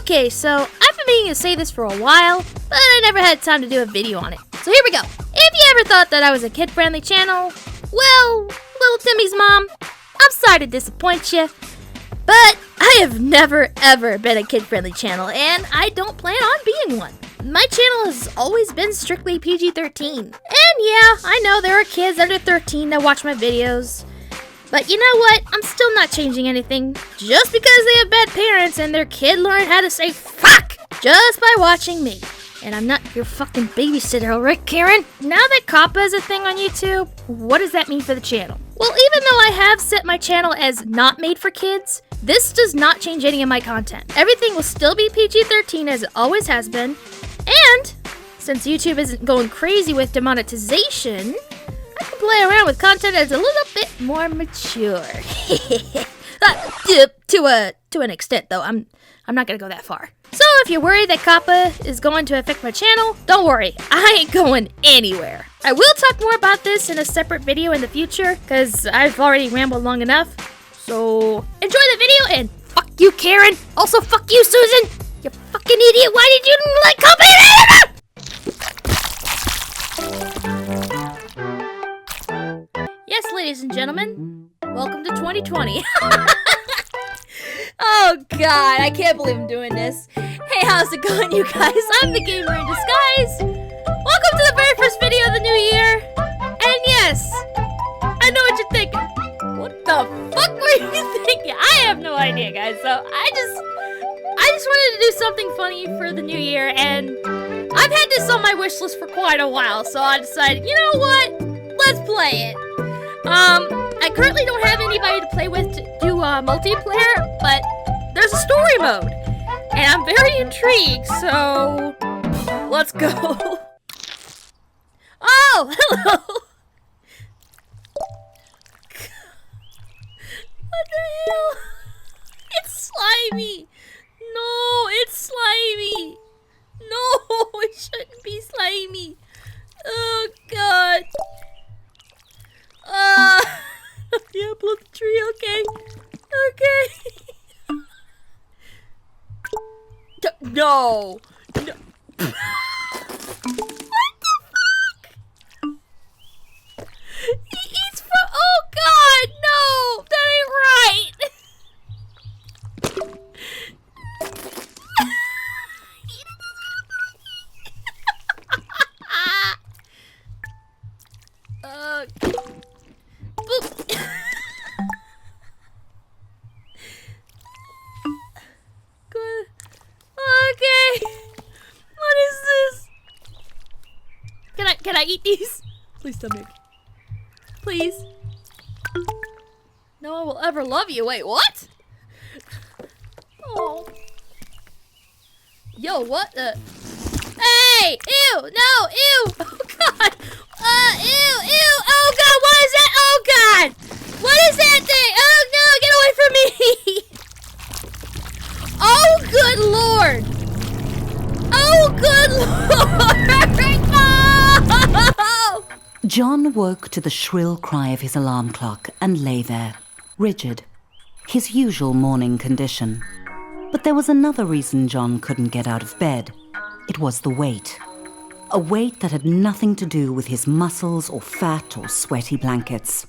Okay, so I've been meaning to say this for a while, but I never had time to do a video on it. So here we go. If you ever thought that I was a kid-friendly channel, well, little Timmy's mom, I'm sorry to disappoint you, but I have never ever been a kid-friendly channel, and I don't plan on being one. My channel has always been strictly PG-13. And yeah, I know there are kids under 13 that watch my videos. But you know what? I'm still not changing anything. Just because they have bad parents and their kid learned how to say fuck just by watching me. And I'm not your fucking babysitter, alright, Karen? Now that COPPA is a thing on YouTube, what does that mean for the channel? Well, even though I have set my channel as not made for kids, this does not change any of my content. Everything will still be PG-13 as it always has been. And since YouTube isn't going crazy with demonetization, I can play around with content that's a little bit more mature. To an extent, though. I'm not gonna go that far. So if you're worried that COPPA is going to affect my channel, don't worry. I ain't going anywhere. I will talk more about this in a separate video in the future, because I've already rambled long enough. So enjoy the video, and fuck you, Karen. Also, fuck you, Susan. You fucking idiot. Why did you like COPPA? Yes, ladies and gentlemen, welcome to 2020. Oh god, I can't believe I'm doing this. Hey, how's it going, you guys? I'm the Gamer in Disguise. Welcome to the very first video of the new year. And yes, I know what you're thinking. What the fuck were you thinking? I have no idea, guys. So I just wanted to do something funny for the new year, and I've had this on my wish list for quite a while, so I decided, you know what? Let's play it. I currently don't have anybody to play with to do multiplayer, but there's a story mode, and I'm very intrigued, so let's go. Oh, hello. What the hell? It's slimy. No, it's slimy. No, it shouldn't be slimy. Oh, God. Yeah, blow the tree, okay. Okay. No. No. What the fuck? He eats from. Oh, God, no. That ain't right. Can I eat these? Please, stomach. Please. No one will ever love you. Wait, what? Oh. Yo, what the? Hey! Ew! No! Ew! Oh, God! Ew! Ew! Oh, God! What is that? Oh, God! What is that thing? Oh, no! Get away from me! Oh, good Lord! Oh, good Lord! No! John woke to the shrill cry of his alarm clock and lay there, rigid, his usual morning condition. But there was another reason John couldn't get out of bed. It was the weight. A weight that had nothing to do with his muscles or fat or sweaty blankets.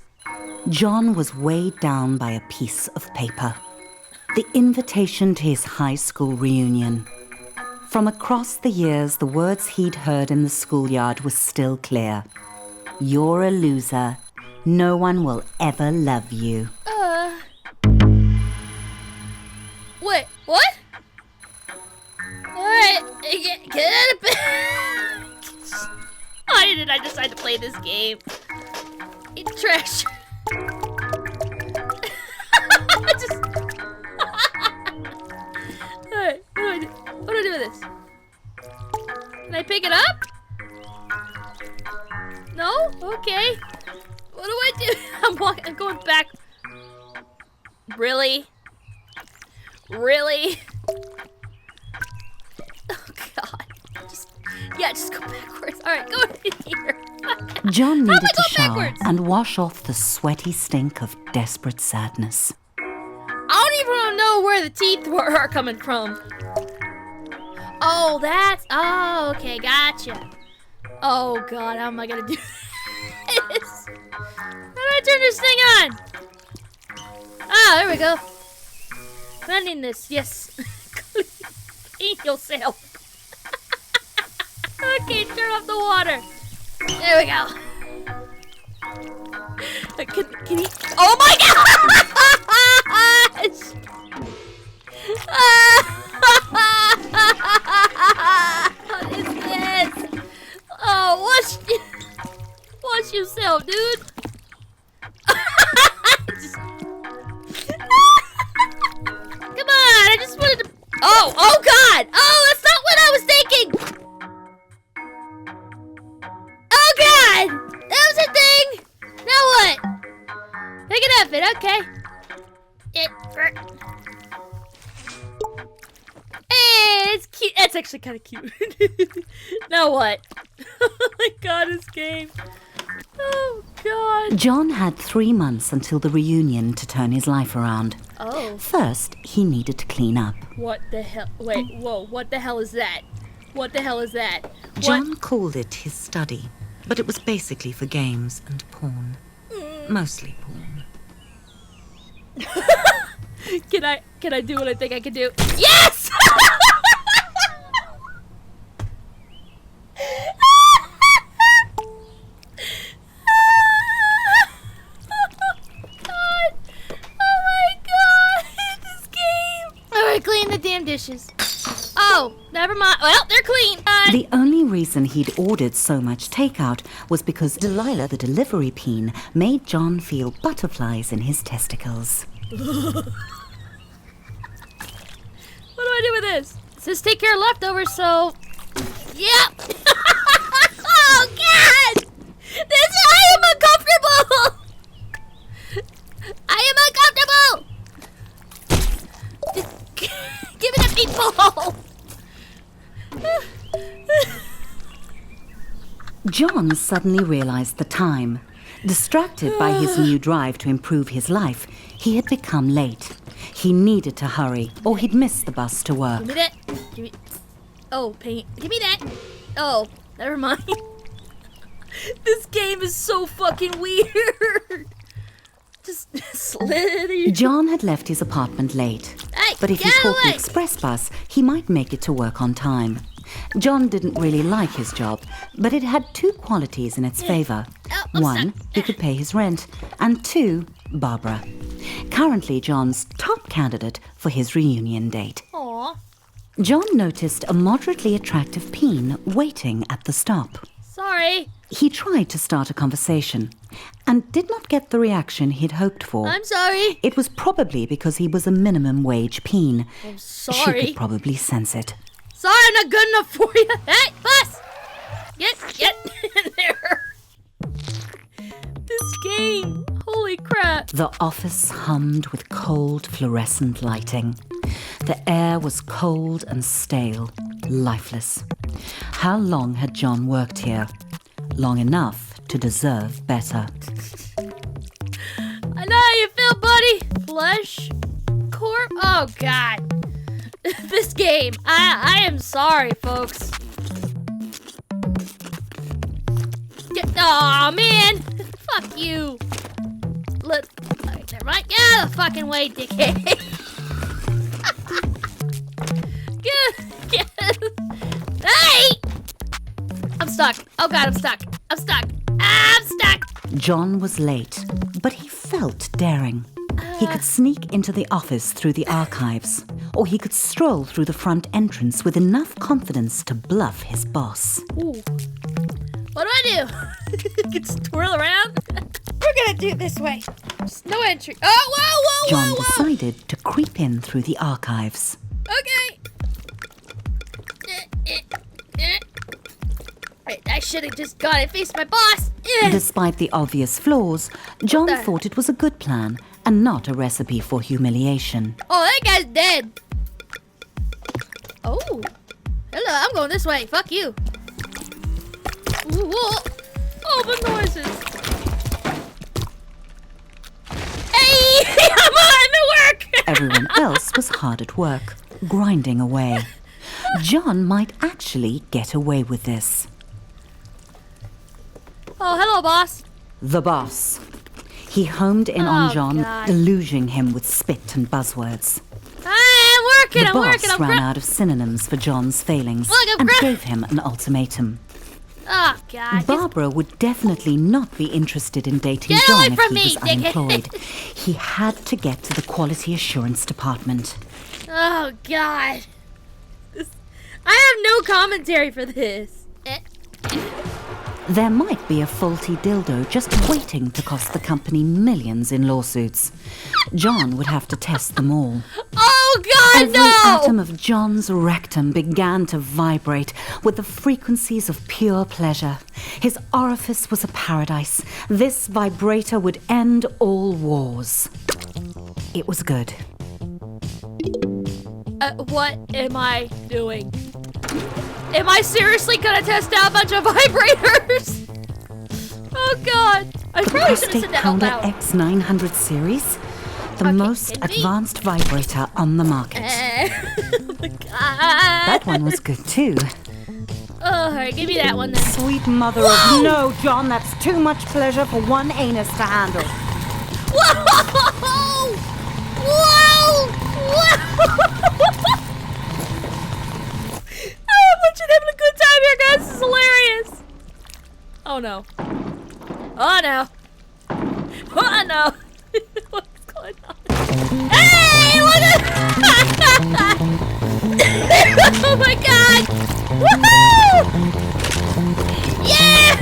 John was weighed down by a piece of paper. The invitation to his high school reunion. From across the years, the words he'd heard in the schoolyard were still clear. You're a loser. No one will ever love you. Wait, what? Alright, get out of bed. Why did I decide to play this game? It's trash. Alright, what do I do with this? Can I pick it up? No? Okay. What do I do? I'm going back. Really? Really? Oh, God. Just go backwards. Alright, go in here. John needed to shower backwards? and wash off the sweaty stink of desperate sadness. I don't even know where the teeth are coming from. Oh, that's... Oh, okay, gotcha. Oh, God, how am I gonna do this? How do I turn this thing on? Ah, there we go. Cleanliness, yes. Clean yourself. Okay, turn off the water. There we go. Can he... Oh my gosh! What is this? Oh, wash yourself, dude. Come on, I just wanted to... Oh God! Oh, that's not what I was thinking! Oh God! That was a thing! Now what? Pick it up, okay. Hey, it's cute. That's actually kind of cute. Now what? Oh my God, this game. Oh God. John had 3 months until the reunion to turn his life around. Oh. First, he needed to clean up. What the hell? Wait, whoa, what the hell is that? What the hell is that? John called it his study, but it was basically for games and porn. Mostly porn. Can I do what I think I can do? Yes! Clean the damn dishes. Oh, never mind. Well, they're clean. The only reason he'd ordered so much takeout was because Delilah, the delivery peen, made John feel butterflies in his testicles. What do I do with this? It says take care of leftovers, so... Yep. Oh, God! I am uncomfortable! I am uncomfortable! Give it a meatball! John suddenly realized the time. Distracted by his new drive to improve his life, he had become late. He needed to hurry, or he'd miss the bus to work. Give me that. Give me... Oh, paint. Give me that. Oh, never mind. This game is so fucking weird. Just slither. John had left his apartment late. Hey, but if he get caught the away. express bus, he might make it to work on time. John didn't really like his job, but it had 2 qualities in its favor. Oh, I'm 1, stuck. he could pay his rent, and 2, Barbara. Currently John's top candidate for his reunion date. Aw, John noticed a moderately attractive peen waiting at the stop. sorry. He tried to start a conversation and did not get the reaction he'd hoped for. I'm sorry. It was probably because he was a minimum wage peen. I'm She sorry. could probably sense it. Sorry, I'm not good enough for you. Hey, bus! Get in there. This game. Holy crap. The office hummed with cold fluorescent lighting. The air was cold and stale, lifeless. How long had John worked here? Long enough to deserve better. I know how you feel, buddy. Flesh. Corp. Oh, God. This game. I am sorry, folks. Aw, man. Fuck you. Look. Alright, never mind. Get out of the fucking way, dickhead. Get. Hey! I'm stuck. Oh, God, I'm stuck. I'm stuck. I'm stuck. John was late, but he felt daring. He could sneak into the office through the archives, or he could stroll through the front entrance with enough confidence to bluff his boss. Ooh. What do I do? Just twirl around? We're gonna do it this way. Just no entry. Oh, whoa! John decided to creep in through the archives. Okay. Wait, I should have just gone and faced my boss. Despite the obvious flaws, John the- thought it was a good plan and not a recipe for humiliation. Oh, that guy's dead. Oh. Hello, I'm going this way. Fuck you. Ooh, whoa. Oh, the noises. Hey! I'm at work! Everyone else was hard at work, grinding away. John might actually get away with this. Oh, hello, boss. The boss. He homed in on Oh, John, God. deluging him with spit and buzzwords. I'm working, The I'm boss working, I'm ran working. out of synonyms for John's failings Look, I'm and gra- gave him an ultimatum. Oh, God. Barbara would definitely not be interested in dating Get John away if from he me, was dickhead. unemployed. He had to get to the quality assurance department. Oh, God. I have no commentary for this. There might be a faulty dildo just waiting to cost the company millions in lawsuits. John would have to test them all. Oh, God, Every no! atom of John's rectum began to vibrate with the frequencies of pure pleasure. His orifice was a paradise. This vibrator would end all wars. It was good. What am I doing? Am I seriously gonna test out a bunch of vibrators? Oh, God. I The probably should have Prostate said that out Pounder loud. X900 series, the Okay, most can we- advanced vibrator on the market. Oh, my God. That one was good too. Oh, all right, give me that one then. Sweet mother Whoa! of no, John, that's too much pleasure for one anus to handle. Whoa! Whoa! Whoa! I'm legit having a good time here, guys. This is hilarious. Oh no. Oh no. Oh no. What's going on? Hey! Look at Oh my god! Woohoo! Yeah!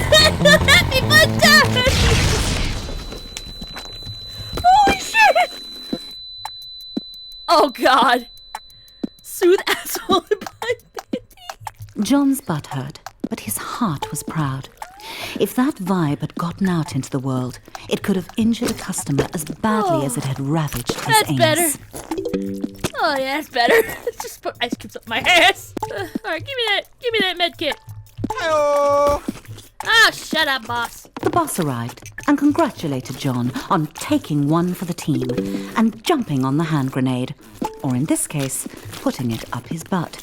Happy fun time! Holy shit! Oh god. Soothe asshole and butt. John's butt hurt, but his heart was proud. If that vibe had gotten out into the world, it could have injured a customer as badly as it had ravaged his That's anus. better. Oh yeah, that's better. Let's just put ice cubes up my ass. Alright, give me that med kit. Hello. Ah, shut up, boss. The boss arrived and congratulated John on taking one for the team and jumping on the hand grenade, or in this case, putting it up his butt.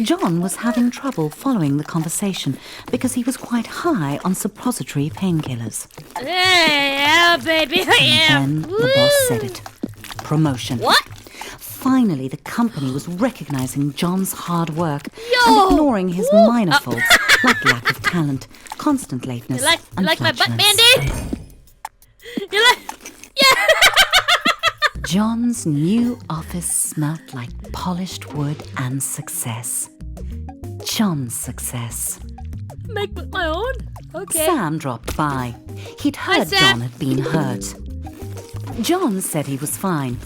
John was having trouble following the conversation because he was quite high on suppository painkillers. Hey, yeah, baby, I am. Then the boss said it. Promotion. What? Finally, the company was recognizing John's hard work Yo! and ignoring his minor faults like lack of talent, constant lateness, You and like my butt flatulence. band-aid? You like? Yeah. John's new office smelt like polished wood and success. John's success. Make with my own? Okay. Sam dropped by. He'd heard Sam. John had been hurt. John said he was fine.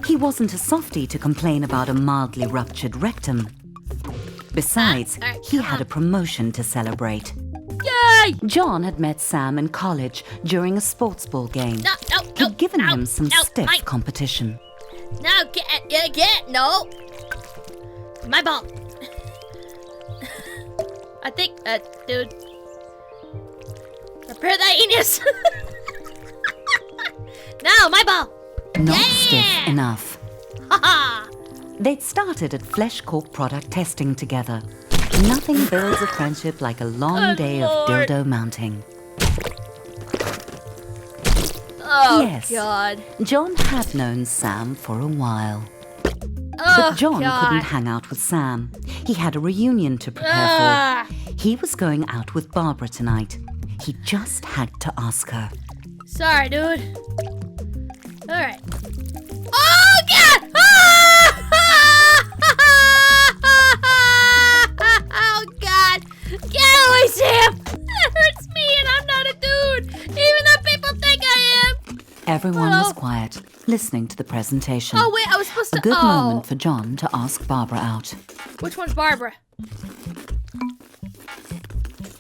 He wasn't a softie to complain about a mildly ruptured rectum. Besides, all right, he come had on. a promotion to celebrate. Yay! John had met Sam in college during a sports ball game. No, He'd given him some stiff mine. competition. No, get, no. My ball. I think, dude. Prepare that anus. No, my ball. Not Yeah! stiff enough. Haha. They'd started at Flesh Corp product testing together. Nothing builds a friendship like a long Good day Lord. of dildo mounting. Oh, Yes. God. John had known Sam for a while. Oh, But John God. couldn't hang out with Sam. He had a reunion to prepare Ah. for. He was going out with Barbara tonight. He just had to ask her. Sorry, dude. All right. Oh, God! Oh, God! Get away, Sam! That hurts me, and I'm not a dude, even though people think I am. Everyone was Hello? quiet, listening to the presentation. Oh, wait, I was supposed to. A good oh. moment for John to ask Barbara out. Which one's Barbara?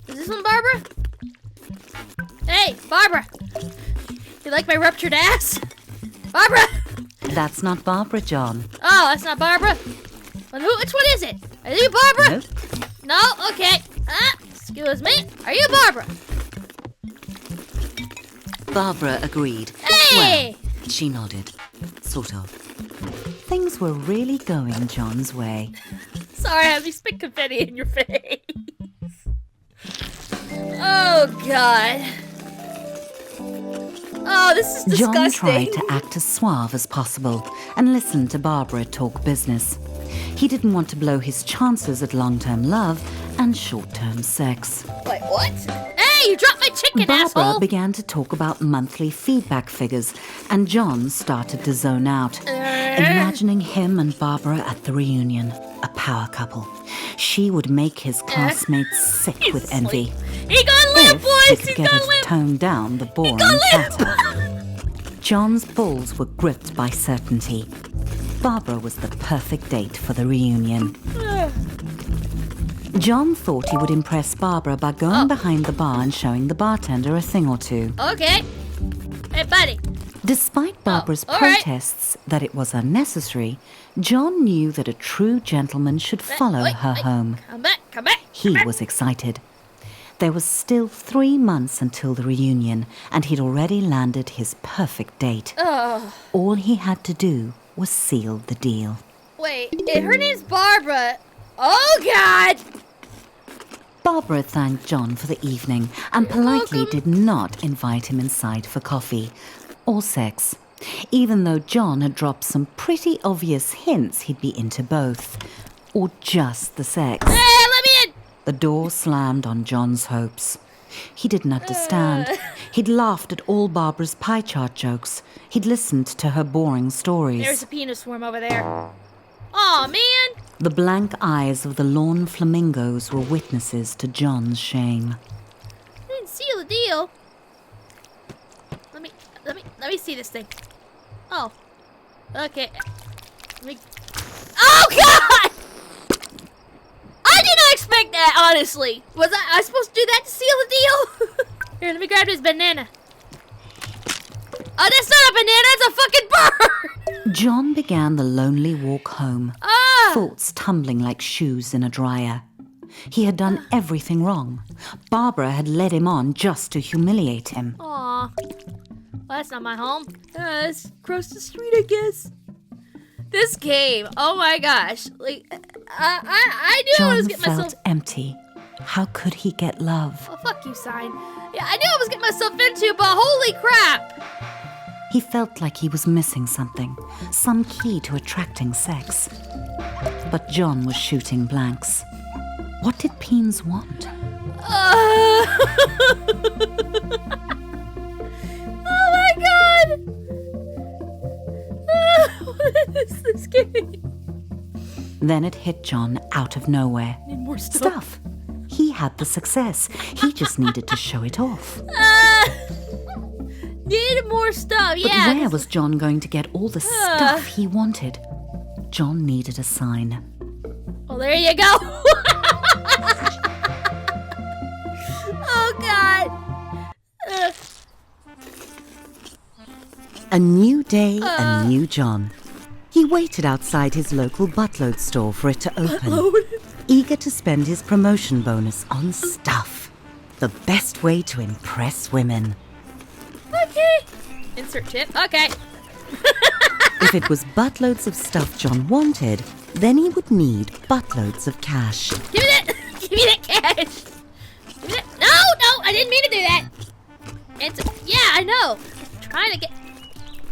Is this one Barbara? Hey, Barbara! You like my ruptured ass? Barbara! That's not Barbara, John. Oh, that's not Barbara? Well, which one is it? Are you Barbara? Nope. No? Okay. Excuse me. Are you Barbara? Barbara agreed. Hey! Well, she nodded. Sort of. things were really going John's way. Sorry, I just spit confetti in your face. Oh, God. Oh, this is disgusting. John tried to act as suave as possible and listened to Barbara talk business. He didn't want to blow his chances at long-term love and short-term sex. Wait, what? Hey, you dropped my chicken, Barbara asshole! began to talk about monthly feedback figures, and John started to zone out, imagining him and Barbara at the reunion, a power couple. She would make his classmates sick with envy. He gonna live, If boys! he could He's get her gonna to live! tone down the boring chatter. John's balls were gripped by certainty. Barbara was the perfect date for the reunion. John thought he would impress Barbara by going behind the bar and showing the bartender a thing or two. Okay. Hey, buddy. Despite Barbara's all right. protests that it was unnecessary, John knew that a true gentleman should follow her home. Come back, come back. He was excited. There was still 3 months until the reunion, and he'd already landed his perfect date. All he had to do was seal the deal. Wait, her name's Barbara. Oh, God! Barbara thanked John for the evening and politely did not invite him inside for coffee or sex, even though John had dropped some pretty obvious hints he'd be into both, or just the sex. Hey, let me in! The door slammed on John's hopes. He didn't understand. He'd laughed at all Barbara's pie chart jokes. He'd listened to her boring stories. There's a penis worm over there. Aw, man! The blank eyes of the lawn flamingos were witnesses to John's shame. I didn't seal the deal. Let me see this thing. Oh. Okay. Oh, God! I did not expect that, honestly. Was I supposed to do that to seal the deal? Here, let me grab this banana. Oh, that's not a banana, it's a fucking bird! John began the lonely walk home, thoughts tumbling like shoes in a dryer. He had done everything wrong. Barbara had led him on just to humiliate him. Aw. Well, that's not my home. It's across the street, I guess. This game, oh my gosh. Like, I knew I was John getting felt myself... empty. How could he get love? Oh, fuck you, sign. Yeah, I knew I was getting myself into, but holy crap! He felt like he was missing something, some key to attracting sex. But John was shooting blanks. What did Peens want? Oh my god! What is this game? Then it hit John out of nowhere. Need more stuff. He had the success. He just needed to show it off. Need more stuff, But yeah. where was John going to get all the stuff he wanted? John needed a sign. Oh, there you go. Oh, God. A new day, a new John. He waited outside his local buttload store for it to open, eager to spend his promotion bonus on stuff. The best way to impress women. Okay. Insert chip. Okay. If it was buttloads of stuff John wanted, then he would need buttloads of cash. Give me that. Give me that cash. Give me that. No, I didn't mean to do that. Yeah, I know. I'm trying to get.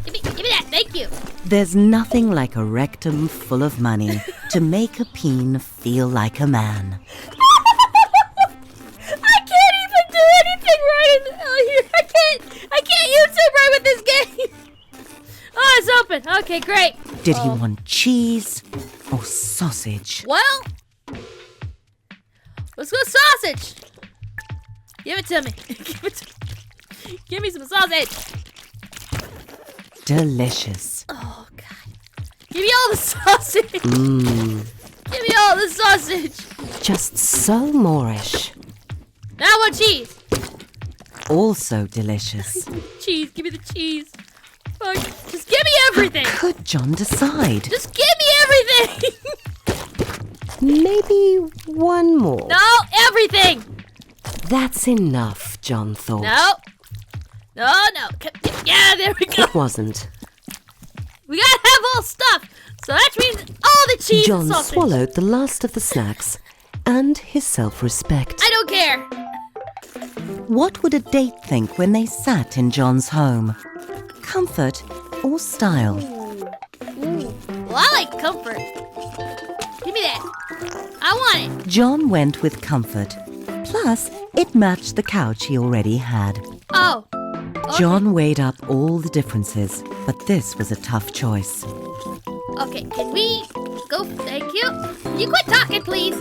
Give me that. Thank you. There's nothing like a rectum full of money to make a peen feel like a man. I can't even do anything right here. I can't use it right with this game. Oh, it's open. Okay, great. Did he want cheese or sausage? Well, let's go sausage. Give it to me. Give me some sausage. Delicious. Oh, God. Give me all the sausage. Give me all the sausage. Just so Moorish. Now I want cheese. Also delicious. Cheese. Give me the cheese. Fuck. Just give me everything. Could John decide? Just give me everything. Maybe one more. No, everything. That's enough, John thought. No. Yeah, there we go. It wasn't. We gotta have all stuff. So that means all the cheese John and sausage. swallowed the last of the snacks and his self-respect. I don't care. What would a date think when they sat in John's home? Comfort or style? Ooh. Well, I like comfort. Give me that. I want it. John went with comfort. Plus, it matched the couch he already had. Oh. Okay. John weighed up all the differences, but this was a tough choice. Okay, can we go? Thank you. Can you quit talking, please?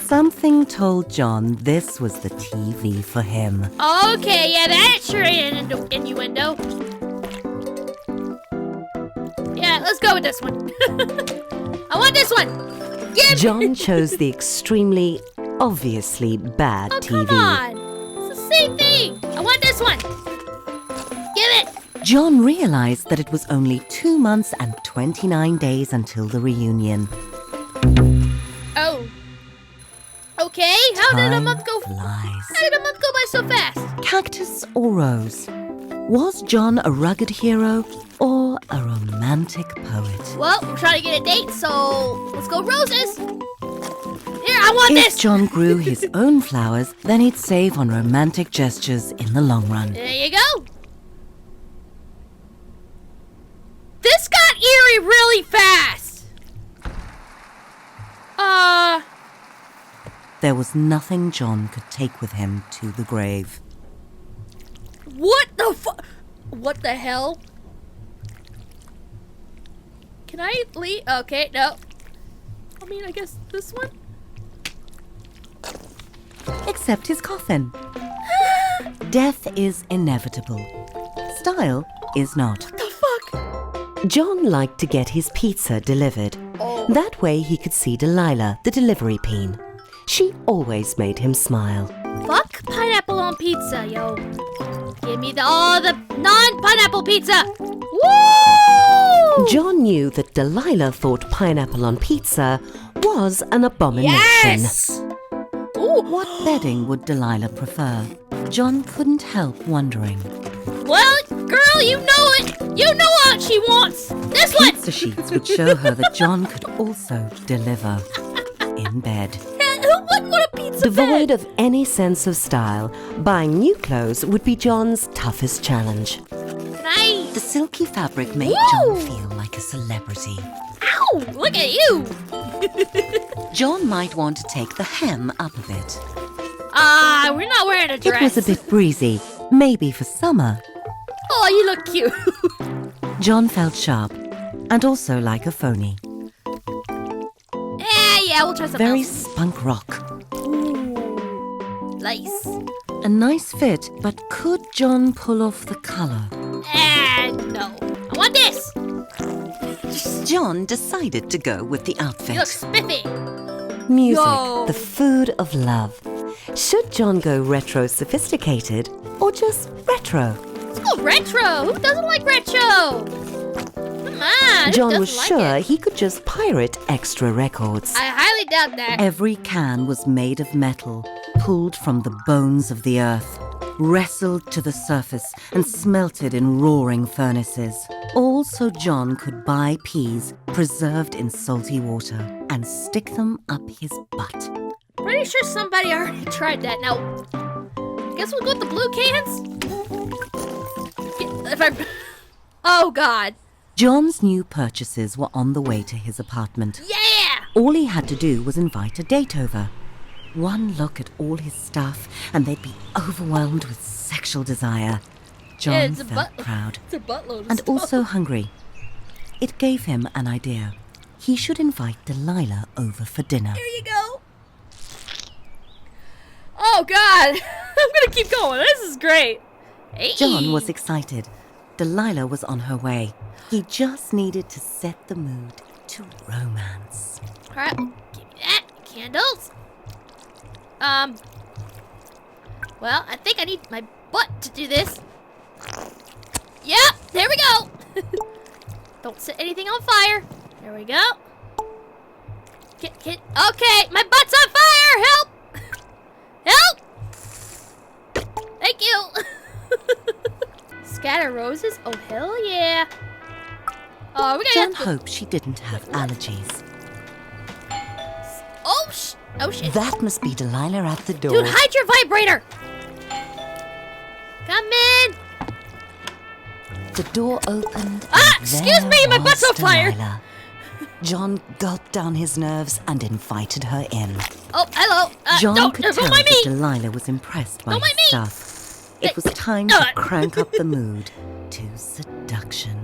Something told John this was the TV for him. Okay, yeah, that sure ain't an innuendo. Yeah, let's go with this one. I want this one. Give John chose the extremely, obviously bad TV. Come on. It's the same thing. I want this one. Give it. John realized that it was only 2 months and 29 days until the reunion. Oh. Okay, how did a month go? Flies. How did a month go by so fast? Cactus or rose? Was John a rugged hero or a romantic poet? Well, we're trying to get a date, so let's go roses. Here, I want If this. John grew his own flowers, then he'd save on romantic gestures in the long run. There you go. This got eerie really fast. There was nothing John could take with him to the grave. What the What the hell? Can I leave? Okay, no. I mean, I guess this one? Except his coffin. Death is inevitable. Style is not. What the fuck? John liked to get his pizza delivered. Oh. That way he could see Delilah, the delivery peen. She always made him smile. Fuck pineapple on pizza, yo. Give me all the non-pineapple pizza. Woo! John knew that Delilah thought pineapple on pizza was an abomination. Yes! Ooh. What bedding would Delilah prefer? John couldn't help wondering. Well, girl, you know it. You know what she wants. This one. Pizza sheets would show her that John could also deliver in bed. Who wouldn't want a pizza Devoid bed? of any sense of style, buying new clothes would be John's toughest challenge. Nice. The silky fabric made Woo! John feel like a celebrity. Ow! Look at you. John might want to take the hem up a bit. We're not wearing a dress. It was a bit breezy, maybe for summer. Oh, you look cute. John felt sharp and also like a phony. Yeah, we'll try something Very else. spunk rock. Ooh, nice. A nice fit, but could John pull off the colour? No. I want this. John decided to go with the You outfit. look spiffy. Music, Yo. the food of love. Should John go retro sophisticated or just retro? Let's go retro. Who doesn't like retro? Come on. who John doesn't was like sure it? he could just pirate extra records. I highly doubt that. Every can was made of metal, pulled from the bones of the earth, wrestled to the surface and smelted in roaring furnaces. All so John could buy peas preserved in salty water and stick them up his butt. Pretty sure somebody already tried that. Now, guess we'll go with the blue cans. If I, oh God, John's new purchases were on the way to his apartment. yeah! All he had to do was invite a date over. One look at all his stuff and they'd be overwhelmed with sexual desire. John Yeah, it's a felt proud It's a buttload of and stuff. also hungry. It gave him an idea. He should invite Delilah over for dinner. Here you go. Oh God, I'm gonna keep going. This is great. Hey. John was excited. Delilah was on her way. He just needed to set the mood to romance. All right, give me that. Candles. Well, I think I need my butt to do this. Yep, there we go. Don't set anything on fire. There we go. Okay, my butt's on fire. Help! Help! Thank you. Scatter roses. Oh hell yeah. Oh, we John gotta. hoped she didn't have allergies. Oh shit. That must be Delilah at the door. Dude, hide your vibrator. Come in. The door opened. Ah, and excuse there me, my was butt's on fire. Delilah. John gulped down his nerves and invited her in. Oh, hello. John Don't could tell mind that me. Delilah was impressed by Don't his mind me. stuff. It was time to crank up the mood to seduction.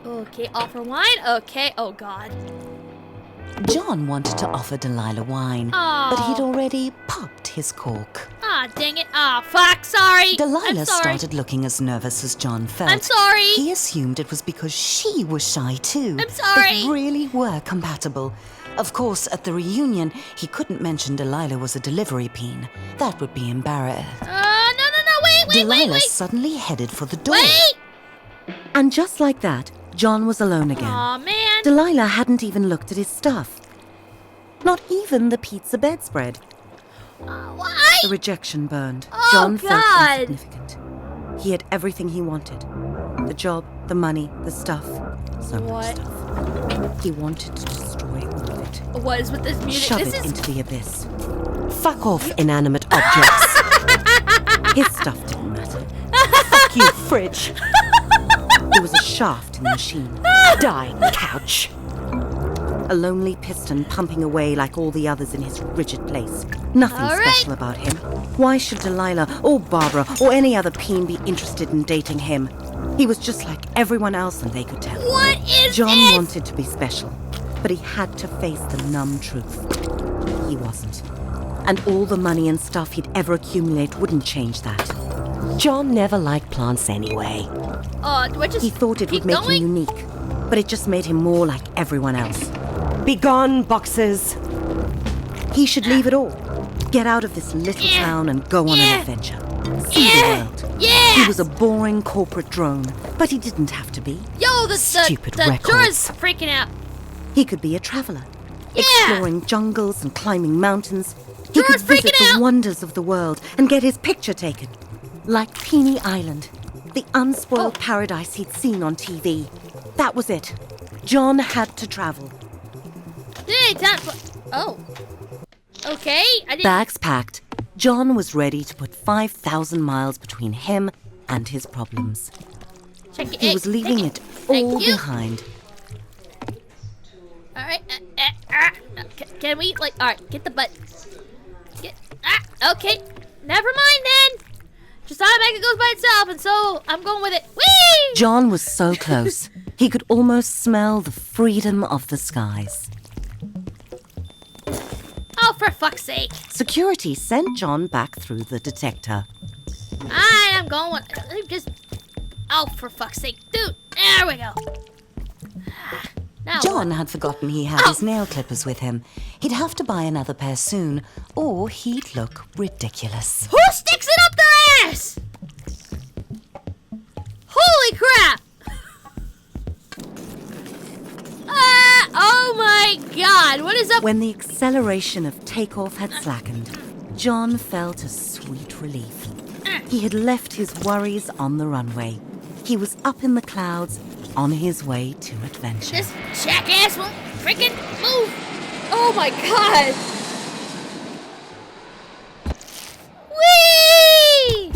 Okay, offer wine. Okay. Oh God. John wanted to offer Delilah wine, Aw. but he'd already popped his cork. Ah, dang it. Ah, fuck. Sorry. I'm Delilah sorry. started looking as nervous as John felt. I'm sorry. He assumed it was because she was shy too. I'm sorry. They really were compatible. Of course, at the reunion, he couldn't mention Delilah was a delivery peen. That would be embarrassing. No. Delilah Wait. suddenly headed for the door. Wait. And just like that, John was alone again. Aw, man. Delilah hadn't even looked at his stuff. Not even the pizza bedspread. Why? The rejection burned. Oh, John God. felt insignificant. He had everything he wanted. The job, the money, the stuff. So What? much stuff. He wanted to destroy all of it. What is with this music? Shove This it is. into the abyss. Fuck off, inanimate objects. His stuff didn't matter. Fuck you, fridge. There was a shaft in the machine. Die, couch. A lonely piston pumping away like all the others in his rigid place. Nothing All right. special about him. Why should Delilah or Barbara or any other peen be interested in dating him? He was just like everyone else and they could tell. What is John this? wanted to be special, but he had to face the numb truth. He wasn't. And all the money and stuff he'd ever accumulate wouldn't change that. John never liked plants anyway. Do I just He thought it keep would make going? him unique, but it just made him more like everyone else. Begone, boxers. He should leave it all. Get out of this little Yeah. town and go on Yeah. an adventure. See the Yeah. world. Yeah. He was a boring corporate drone, but he didn't have to be. Yo, the Stupid the records. tourist's freaking out. He could be a traveler, Yeah. exploring jungles and climbing mountains. He could George's visit freaking the out. wonders of the world and get his picture taken. Like Peony Island, the unspoiled Oh. paradise he'd seen on TV. That was it. John had to travel. Hey, time for. Oh. Okay, I didn't. Bags packed, John was ready to put 5,000 miles between him and his problems. Check it. He was leaving it all behind. All right. Can we all right? Get the butt. Okay. Never mind then. Just automatically goes by itself, and so I'm going with it. Whee! John was so close, he could almost smell the freedom of the skies. Oh, for fuck's sake! Security sent John back through the detector. I'm going. Just. Oh, for fuck's sake, dude! There we go. Now John what? had forgotten he had his nail clippers with him. He'd have to buy another pair soon, or he'd look ridiculous. Who sticks it up their ass? Holy crap! Oh my God! What is up? When the acceleration of takeoff had slackened, John felt a sweet relief. He had left his worries on the runway. He was up in the clouds, on his way to adventure. This jackass won't freaking move! Oh my God! Whee!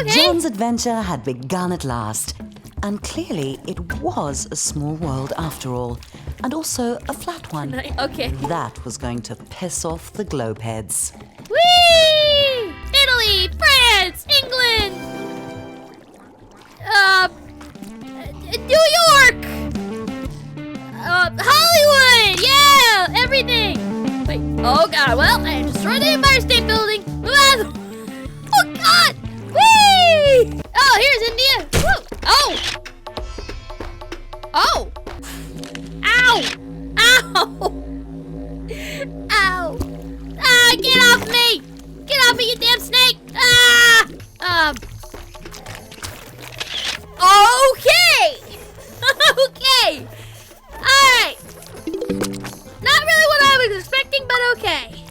Okay. John's adventure had begun at last, and clearly it was a small world after all, and also a flat one. Okay. That was going to piss off the globeheads. Whee! Italy, France, England, New York, Hollywood, yeah, everything. Wait, oh God, well, I destroyed the Empire State Building. Oh God, whee! Oh, here's India. Woo. Oh, oh, ow, ow, ow. Ah, get off me! Get off me, you damn snake! Ah! Okay! Okay! Alright! Not really what I was expecting, but okay.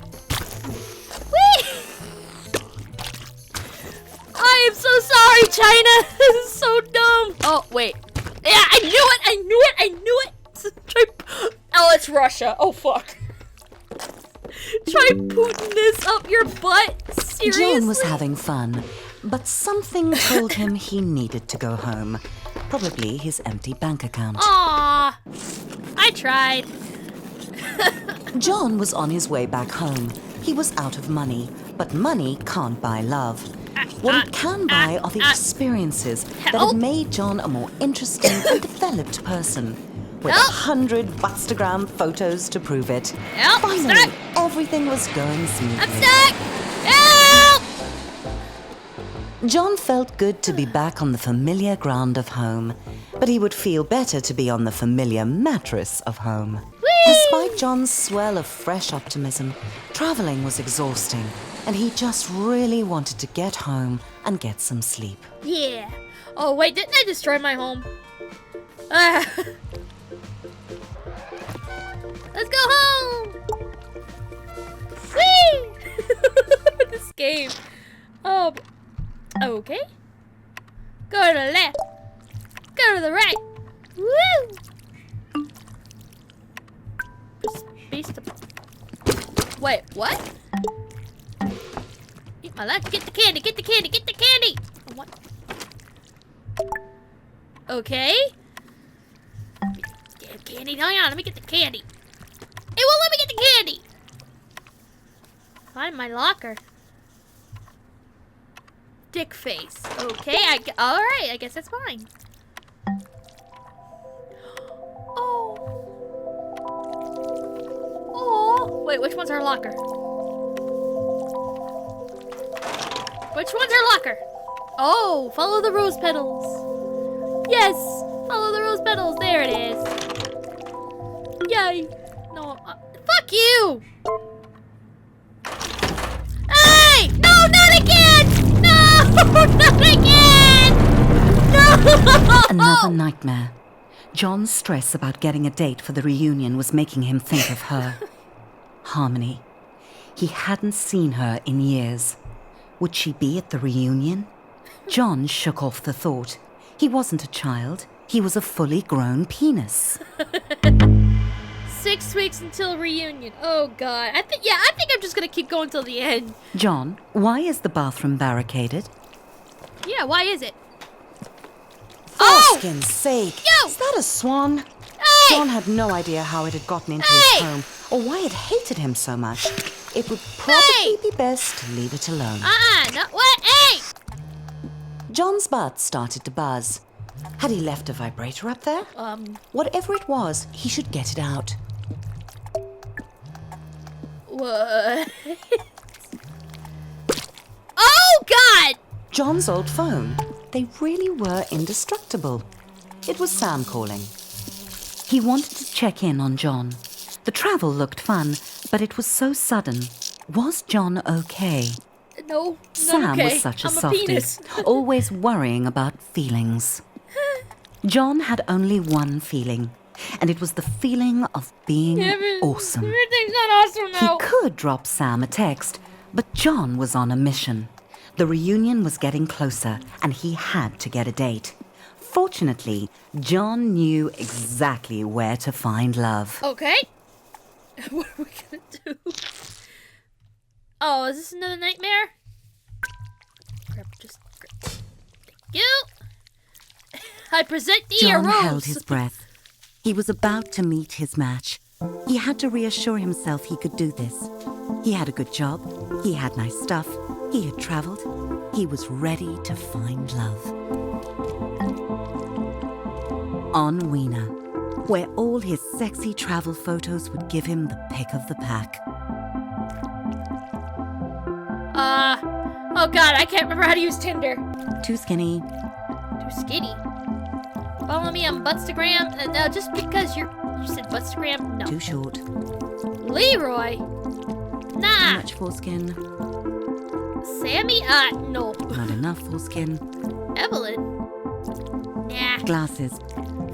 Whee! I am so sorry, China! This is so dumb! Oh, wait. Yeah, I knew it! that's Russia. Oh, fuck. Try putting this up your butt? Seriously? John was having fun, but something told him he needed to go home. Probably his empty bank account. Aww. I tried. John was on his way back home. He was out of money, but money can't buy love. What it can buy are the experiences that have made John a more interesting and developed person. With 100 Bustagram photos to prove it. Help! Finally, Stuck. everything was going smoothly. I'm stuck! Help! John felt good to be back on the familiar ground of home, but he would feel better to be on the familiar mattress of home. Whee! Despite John's swell of fresh optimism, traveling was exhausting, and he just really wanted to get home and get some sleep. Yeah. Oh, wait, didn't I destroy my home? Let's go home! Whee! This game. Oh, okay. Go to the left. Go to the right. Woo! Space to... Wait, what? Eat my life. Get the candy, get the candy, get the candy! What? Okay. Damn candy. Hang on, let me get the candy. It won't let me get the candy! Find my locker. Dick face. Okay, alright, I guess that's fine. Oh. Oh. Wait, which one's our locker? Which one's our locker? Oh, follow the rose petals. Yes, follow the rose petals. There it is. Yay. No, fuck you. Hey, no, not again. No, not again. No. Another nightmare. John's stress about getting a date for the reunion was making him think of her. Harmony. He hadn't seen her in years. Would she be at the reunion? John shook off the thought. He wasn't a child. He was a fully grown penis. 6 weeks until reunion. Oh God. I think I'm just gonna keep going till the end. John, why is the bathroom barricaded? Yeah, why is it? Forskin's sake! Yo! Is that a swan? Hey! John had no idea how it had gotten into Hey! his home, or why it hated him so much. It would probably be best to leave it alone. No, what? Hey! John's butt started to buzz. Had he left a vibrator up there? Whatever it was, he should get it out. What? Oh God! John's old phone. They really were indestructible. It was Sam calling. He wanted to check in on John. The travel looked fun, but it was so sudden. Was John okay? No, Sam not okay. was such a I'm softie, penis. always worrying about feelings. John had only one feeling, and it was the feeling of being awesome. Everything's not awesome He now. could drop Sam a text, but John was on a mission. The reunion was getting closer, and he had to get a date. Fortunately, John knew exactly where to find love. Okay. What are we gonna do? Oh, is this another nightmare? Grab, thank you. I present thee a John rose. held his breath. He was about to meet his match. He had to reassure himself he could do this. He had a good job. He had nice stuff. He had traveled. He was ready to find love. On Weena, where all his sexy travel photos would give him the pick of the pack. Oh God, I can't remember how to use Tinder. Too skinny. Too skinny. Follow me on Butstagram. No, just because you said Butstagram, no. Too short. Leroy. Too Nah. much foreskin. Sammy. No. Not enough foreskin. Evelyn. Nah. Glasses.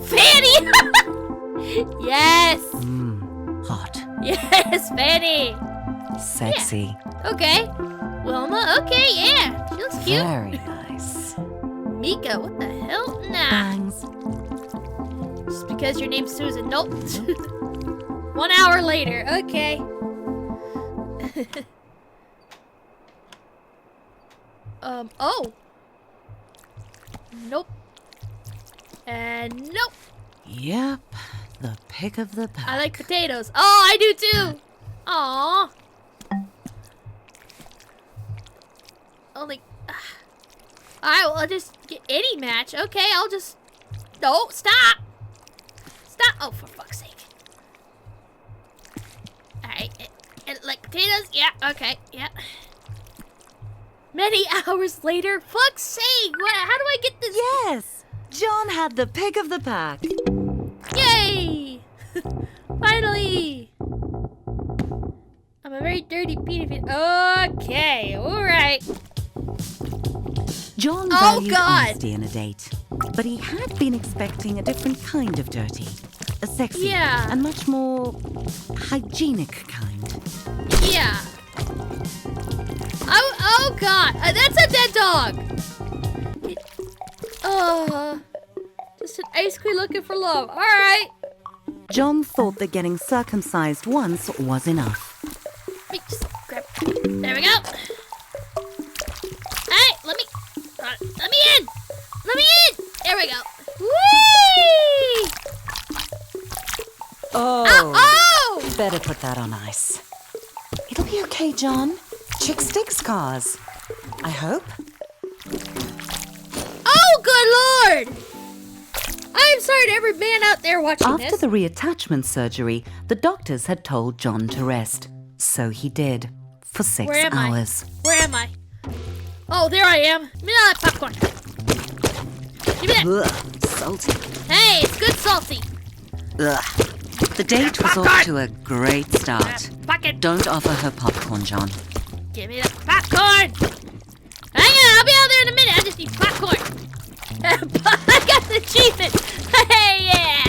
Fanny. Yes. Hot. Yes, Fanny. Sexy. Okay. Wilma. Okay, yeah. She looks cute. Very nice. Mika. What the hell? Nah. Bangs. Just because your name's Susan. Nope. 1 hour later. Okay. Oh. Nope. And nope. Yep, the pick of the pack. I like potatoes. Oh, I do too. Aw. Only. Alright, well, I'll just get any match. Okay, I'll just. No, stop. Stop. Oh, for fuck's sake. Alright. Like potatoes? Yeah, okay, yeah. Many hours later? Fuck's sake. How do I get this? Yes! John had the pick of the pack. Yay! Finally! I'm a very dirty pedophile. Okay, alright. John Oh, valued God. honesty in a date, but he had been expecting a different kind of dirty. A sexy Yeah. and much more hygienic kind. Yeah. Oh God, that's a dead dog. Just an ice queen looking for love. All right. John thought that getting circumcised once was enough. Let me just grab. There we go. Hey, let me in. Let me in. There we go. Whee! Oh, Oh! better put that on ice. It'll be okay, John. Chicks dig scars. I hope. Oh, good Lord! I'm sorry to every man out there watching After this. the reattachment surgery, the doctors had told John to rest. So he did, for 6 Where am hours. Where am I? Oh, there I am. Give me that popcorn. Give me that. Ugh, salty. Hey, it's good salty. Ugh. The date was off to a great start. Bucket. Don't offer her popcorn, John. Give me the popcorn. Hang on, I'll be out there in a minute. I just need popcorn. I got the achievement. Hey, yeah.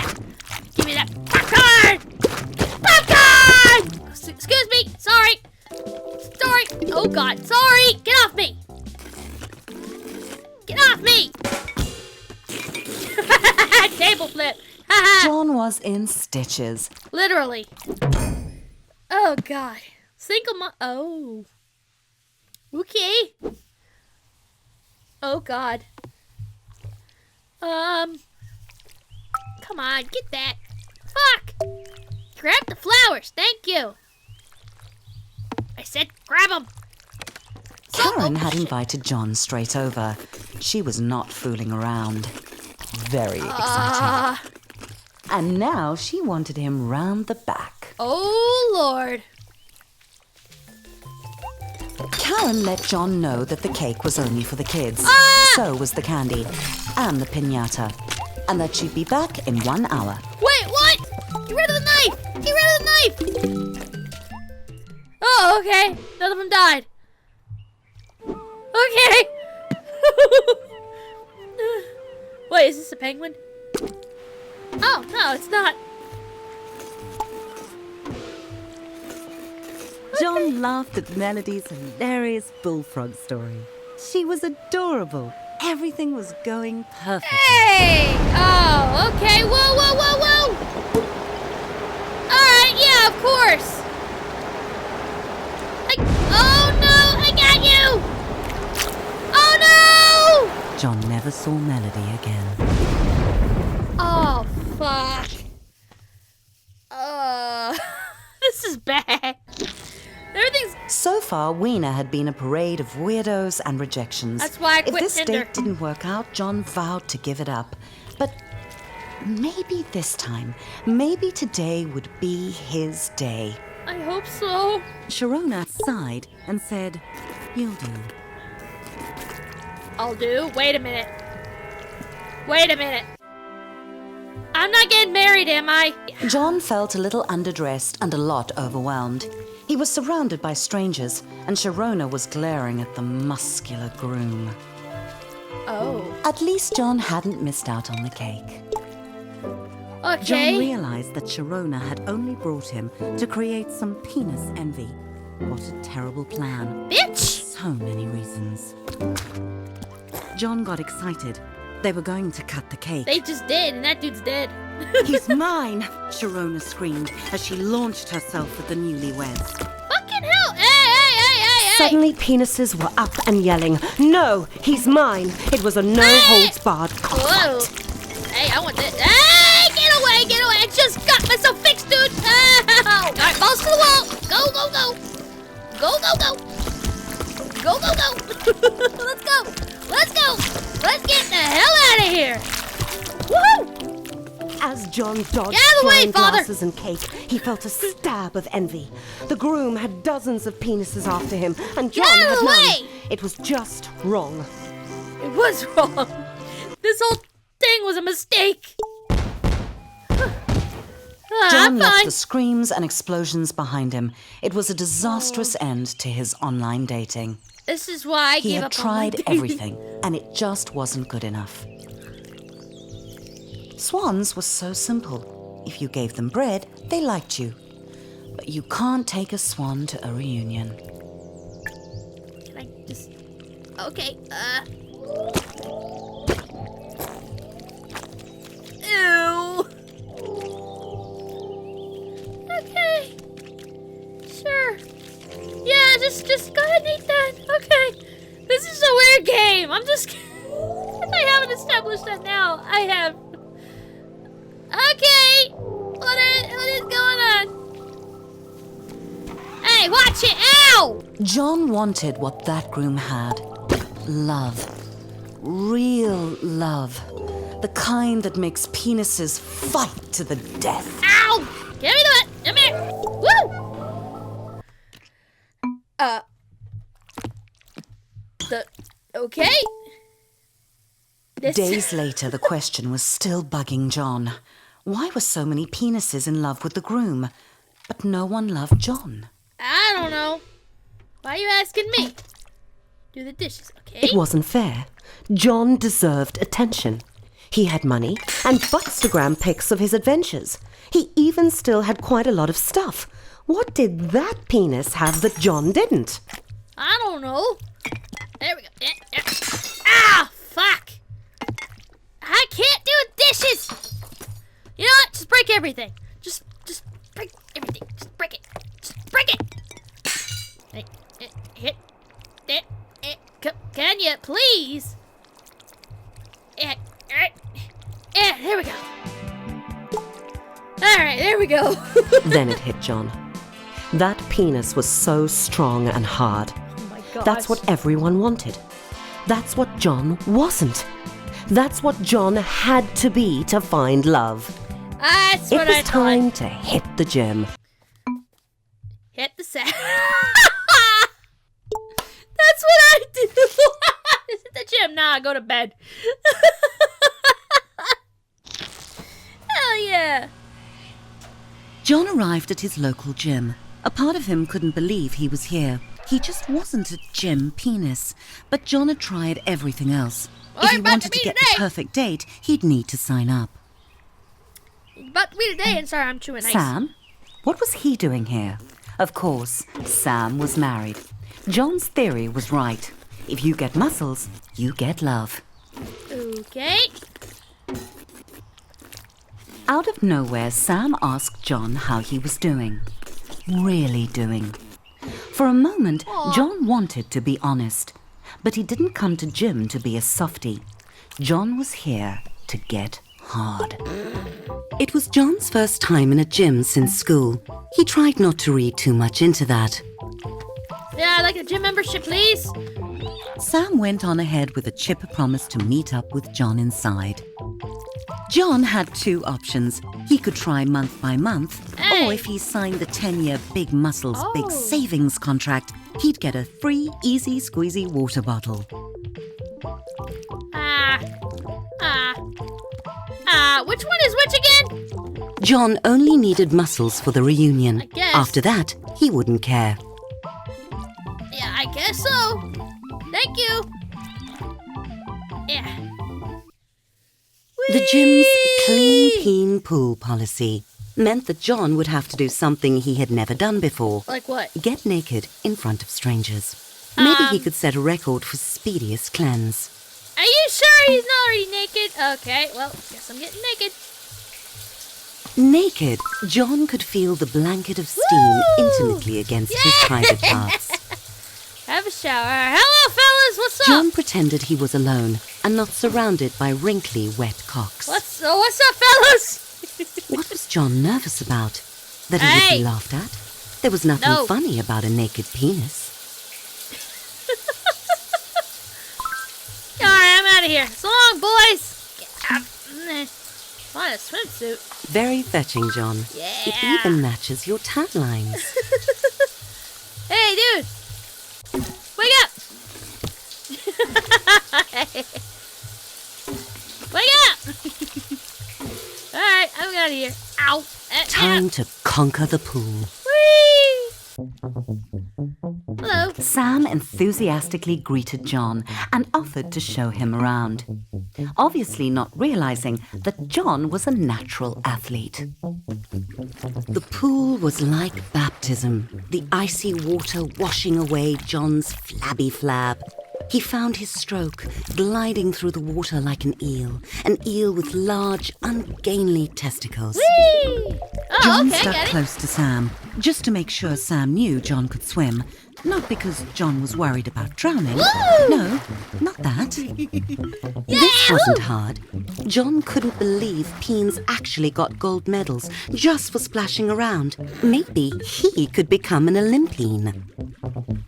Give me that popcorn. Popcorn. Excuse me. Sorry. Sorry. Oh, God. Sorry. Get off me. Get off me. Table flip. John was in stitches. Literally. Oh, God. Single oh. Okay. Oh, God. Come on, get that. Fuck. Grab the flowers. Thank you. I said grab them. Karen had invited John straight over. She was not fooling around. Very exciting. And now she wanted him round the back. Oh, Lord. Karen let John know that the cake was only for the kids. So was the candy and the piñata. And that she'd be back in 1 hour. Wait, what? Get rid of the knife. Get rid of the knife. Oh, okay. None of them died. Okay. Wait, is this a penguin? Oh, no, it's not. John laughed at Melody's hilarious bullfrog story. She was adorable. Everything was going perfectly. Hey! Oh, okay. Whoa, whoa, whoa, whoa! Alright, yeah, of course. Oh, no! I got you! Oh, no! John never saw Melody again. Oh, fuck. This is bad. Everything's... So far, Weena had been a parade of weirdos and rejections. That's why I quit If this Tinder. date didn't work out, John vowed to give it up. But maybe this time, maybe today would be his day. I hope so. Sharona sighed and said, "You'll do." I'll do. Wait a minute. Wait a minute. I'm not getting married, am I? John felt a little underdressed and a lot overwhelmed. He was surrounded by strangers, and Sharona was glaring at the muscular groom. Oh. At least John hadn't missed out on the cake. Okay. John realized that Sharona had only brought him to create some penis envy. What a terrible plan. Bitch! So many reasons. John got excited. They were going to cut the cake. They just did, and that dude's dead. He's mine, Sharona screamed as she launched herself at the newlyweds. Fucking hell! Hey! Suddenly, penises were up and yelling, "No, he's mine!" It was a no-holds-barred Whoa! cockfight. Hey, I want this. Hey, get away! I just got myself fixed, dude. Ow! All right, balls to the wall. Go! Let's go! Let's get the hell out of here! Woohoo! As John dodged Get out of the way, flying Father! glasses and cake, he felt a stab of envy. The groom had dozens of penises after him, and John Get out of had the none. way! It was just wrong. It was wrong. This whole thing was a mistake. John I'm left fine. the screams and explosions behind him. It was a disastrous end to his online dating. This is why I He gave had up on my tried dating. everything, and it just wasn't good enough. Swans were so simple. If you gave them bread, they liked you. But you can't take a swan to a reunion. Can I just... Okay, Ew. Okay. Sure. Yeah, just go ahead and eat that. Okay. This is a weird game. I'm just... I haven't established that now. I have... Okay. What is going on? Hey, watch it. Ow! John wanted what that groom had. Love. Real love. The kind that makes penises fight to the death. Ow! Give me that! Come here! Woo! Okay? Days later, the question was still bugging John. Why were so many penises in love with the groom, but no one loved John? I don't know. Why are you asking me? Do the dishes, okay? It wasn't fair. John deserved attention. He had money and Bookstagram pics of his adventures. He even still had quite a lot of stuff. What did that penis have that John didn't? I don't know. There we go. Yeah. Ah, fuck. I can't do dishes. You know what? Just break everything. Just break everything. Just break it. Just break it. Hey, hit. Can you please? Yeah, there we go. All right, there we go. Then it hit John. That penis was so strong and hard. Oh my gosh. That's what everyone wanted. That's what John wasn't. That's what John had to be to find love. That's It what was I time thought. to hit the gym. Hit the set. That's what I do. Is it the gym? Nah, go to bed. Hell yeah. John arrived at his local gym. A part of him couldn't believe he was here. He just wasn't a gym penis. But John had tried everything else. If he about wanted to to be get the today. perfect date, he'd need to sign up. About to be today, and sorry, I'm chewing ice. Sam? What was he doing here? Of course, Sam was married. John's theory was right. If you get muscles, you get love. Okay. Out of nowhere, Sam asked John how he was doing. Really doing. For a moment, John wanted to be honest. But he didn't come to gym to be a softie. John was here to get hard. It was John's first time in a gym since school. He tried not to read too much into that. Yeah, I'd like a gym membership, please. Sam went on ahead with a chipper promise to meet up with John inside. John had two options. He could try month by month, Hey. or if he signed the 10-year Big Muscles Big Oh. Savings contract, he'd get a free easy squeezy water bottle. Which one is which again? John only needed muscles for the reunion. I guess. After that, he wouldn't care. Yeah, I guess so. Thank you. Yeah. The gym's clean peen pool policy meant that John would have to do something he had never done before. Like what? Get naked in front of strangers. Maybe he could set a record for speediest cleanse. Are you sure he's not already naked? Okay, well, guess I'm getting naked. Naked, John could feel the blanket of steam intimately against his private parts. Have a shower. Hello, fellas. What's up? John pretended he was alone and not surrounded by wrinkly, wet cocks. What's up, fellas? What was John nervous about? That he would be laughed at? There was nothing funny about a naked penis. Alright, I'm out of here. So long, boys. Get out. What a swimsuit. Very fetching, John. Yeah. It even matches your tan lines. Hey, dude. Wake up. Wake up. Alright, I'm out of here. Ow. Time to conquer the pool. Whee! Hello. Sam enthusiastically greeted John and offered to show him around, obviously not realizing that John was a natural athlete. The pool was like baptism, the icy water washing away John's flabby flab. He found his stroke, gliding through the water like an eel with large, ungainly testicles. Whee! Oh, John okay, stuck got it. close to Sam, just to make sure Sam knew John could swim. Not because John was worried about drowning. Woo! No, not that. This wasn't hard. John couldn't believe Peens actually got gold medals just for splashing around. Maybe he could become an Olympian.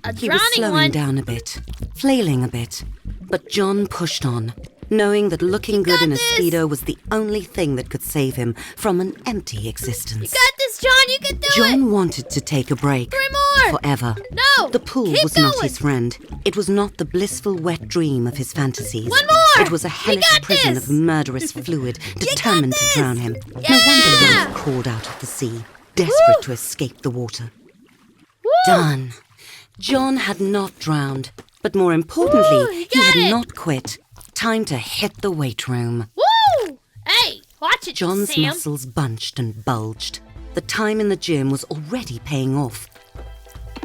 A He was drowning slowing one. down a bit, flailing a bit. But John pushed on, knowing that looking good in a this. Speedo was the only thing that could save him from an empty existence. You got this, John. You can do it. John wanted to take a break. 3 more. Forever. No. The pool Keep was not going. his friend. It was not the blissful wet dream of his fantasies. 1 more. It was a We hellish got prison this. of murderous fluid, determined to this. drown him. Yeah. No wonder he crawled out of the sea, desperate to escape the water. Woo. Done. John had not drowned, but more importantly, Woo, you he had got it. not quit. Time to hit the weight room. Woo! Hey, watch it, John's Sam. muscles bunched and bulged. The time in the gym was already paying off.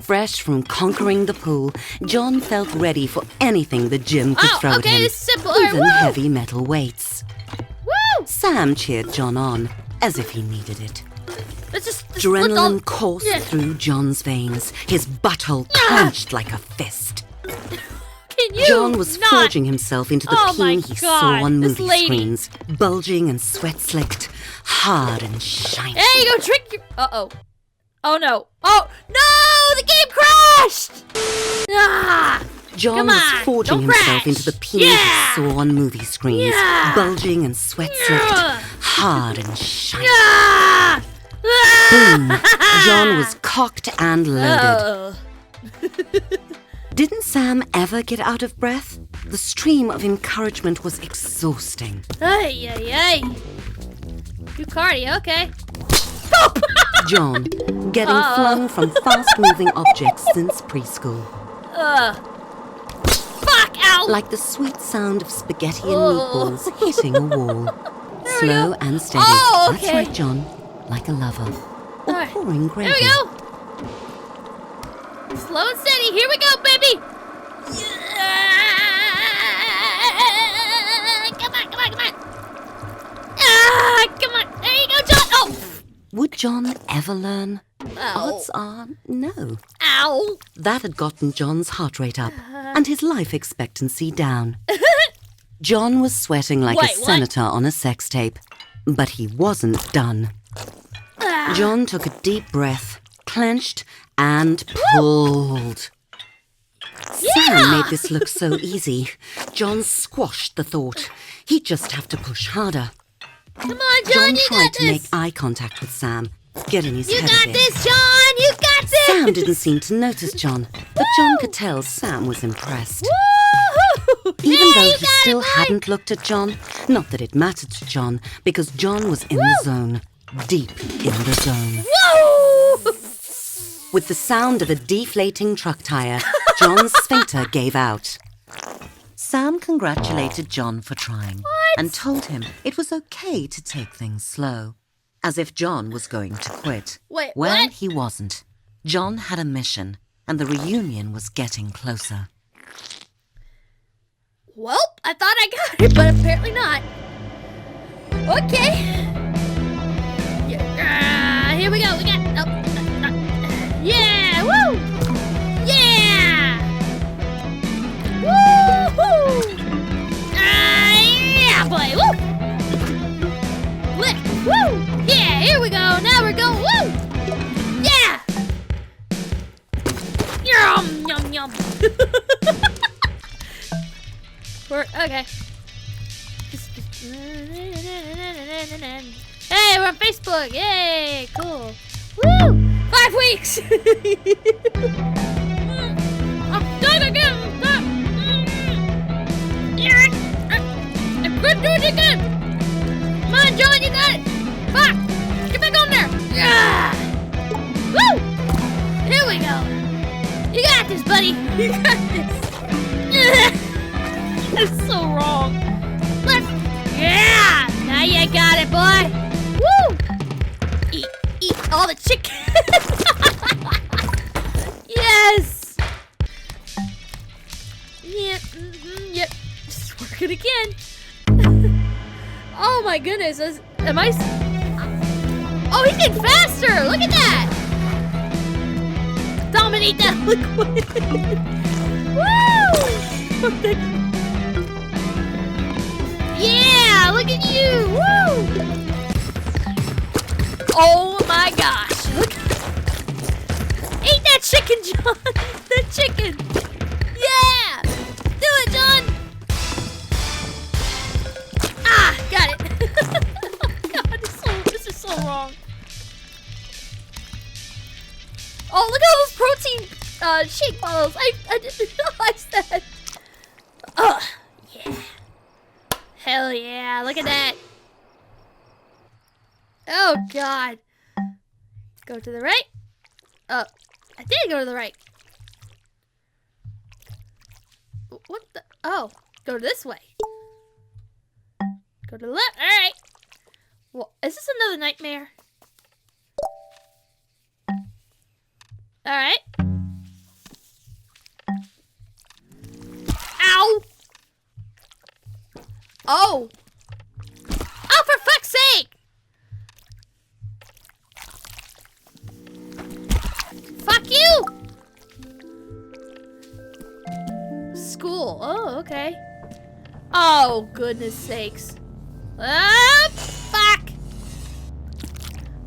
Fresh from conquering the pool, John felt ready for anything the gym could throw at him. This is simple. Even Woo! heavy metal weights. Woo! Sam cheered John on, as if he needed it. Let's just Adrenaline coursed Yeah. through John's veins, his butthole clenched like a fist. Can you John was not? forging himself into the Oh my peen he saw God, on this movie lady. screens, bulging and sweat-slicked, hard and shiny. Hey, go drink your. Uh-oh. Oh no. Oh no! The game crashed. Ah! John Come was on, forging don't himself crash. into the peen Yeah. he saw on movie screens, Yeah. bulging and sweat-slicked, Yeah. hard and shiny. Ah! Boom! John was cocked and loaded. Oh. Didn't Sam ever get out of breath? The stream of encouragement was exhausting. Ay, ay, ay. Do cardio, okay. John, getting Uh-oh. flung from fast-moving objects since preschool. Fuck, ow! Like the sweet sound of spaghetti and Oh. meatballs hitting a wall. Slow and steady. Oh, That's okay. right, John. Like a lover. Or Alright. pouring gravy. There we go. Slow and steady. Here we go, baby. Come on, come on, come on. Come on. There you go, John. Oh. Would John ever learn? Ow. Odds are no. Ow. That had gotten John's heart rate up and his life expectancy down. John was sweating like Wait, a what? senator on a sex tape, but he wasn't done. John took a deep breath, clenched, and pulled. Sam made this look so easy. John squashed the thought. He'd just have to push harder. Come on, John. John You tried got to make this. eye contact with Sam, get in his You head a got bit. this, John. You got this. Sam didn't seem to notice John, but John could tell Sam was impressed. Woo! Even Yeah, though you he got still it, boy. hadn't looked at John, not that it mattered to John, because John was in the zone, deep in the zone. Woo! With the sound of a deflating truck tire, John's sphincter gave out. Sam congratulated John for trying and told him it was okay to take things slow, as if John was going to quit. Wait, Well, what? he wasn't. John had a mission, and the reunion was getting closer. Well, I thought I got it, but apparently not. Okay. Yeah, Here we go. We got. Yeah! Woo! Yeah! Woo! Yeah, boy! Woo! Woo! Yeah! Here we go. Now we're going. Woo! Yeah! Yum! Yum! Yum! Okay. Hey, we're on Facebook! Yay! Cool! Woo! 5 weeks! I'm done again! I'm good doing it again! Come on, John, you got it! Fuck! Get back on there! Yeah! Woo! Here we go! You got this, buddy! You got this! That's so wrong! Left! Yeah! Now you got it, boy! Woo! Eat all the chicken! Yes! Yeah, yep. Just working again. Oh my goodness! Am I? Oh, he's getting faster! Look at that! Dominate that liquid! Woo! Yeah! Look at you! Woo! Oh my gosh! Look! Eat that chicken, John! That chicken! Yeah! Do it, John! Ah! Got it! Oh God, this is so wrong. Oh, look at all those protein shake bottles! I didn't realize that. Ugh! Yeah! Hell yeah! Look at that! Oh God! Go to the right. I did go to the right. What the? Oh, go this way. Go to the left. All right. Well, is this another nightmare? All right. Ow! Oh! Oh, for fuck's sake! Fuck you! School. Oh, okay. Oh, goodness sakes. Fuck!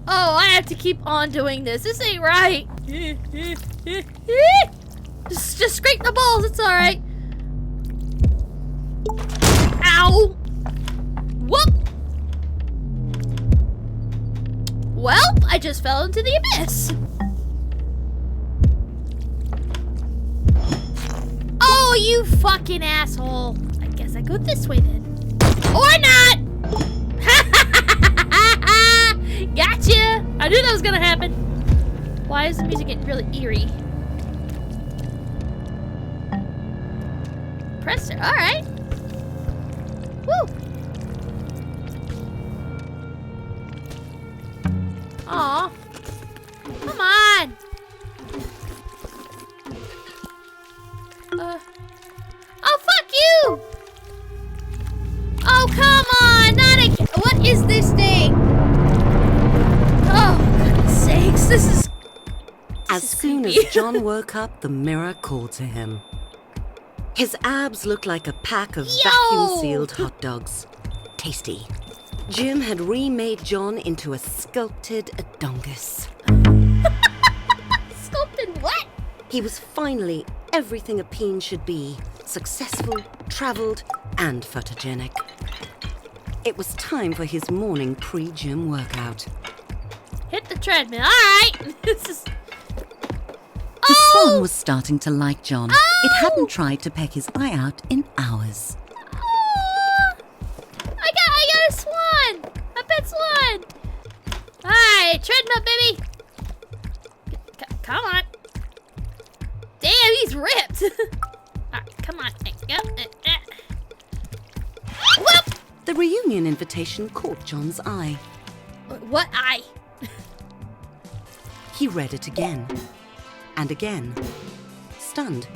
Oh, I have to keep on doing this. This ain't right. Just scrape the balls. It's all right. Ow! Whoop! Well, I just fell into the abyss. Oh, you fucking asshole. I guess I go this way then. Or not! Gotcha! I knew that was gonna happen. Why is the music getting really eerie? Press it. Alright. Woo! Aw. Come on! Oh, fuck you! Oh, come on! Not again! What is this thing? Oh, goodness sakes, this is... As soon as John woke up, the mirror called to him. His abs looked like a pack of vacuum-sealed hot dogs. Tasty. Jim had remade John into a sculpted adongus. Sculpted what? He was finally everything a peen should be. Successful, traveled, and photogenic. It was time for his morning pre-gym workout. Hit the treadmill. All right. This is... The swan was starting to like John. It hadn't tried to peck his eye out in hours. I got a swan. A pet swan. All right, treadmill, baby. Come on. Damn, he's ripped. All right, come on. Whoop. The reunion invitation caught John's eye. What eye? He read it again. And again. Stunned.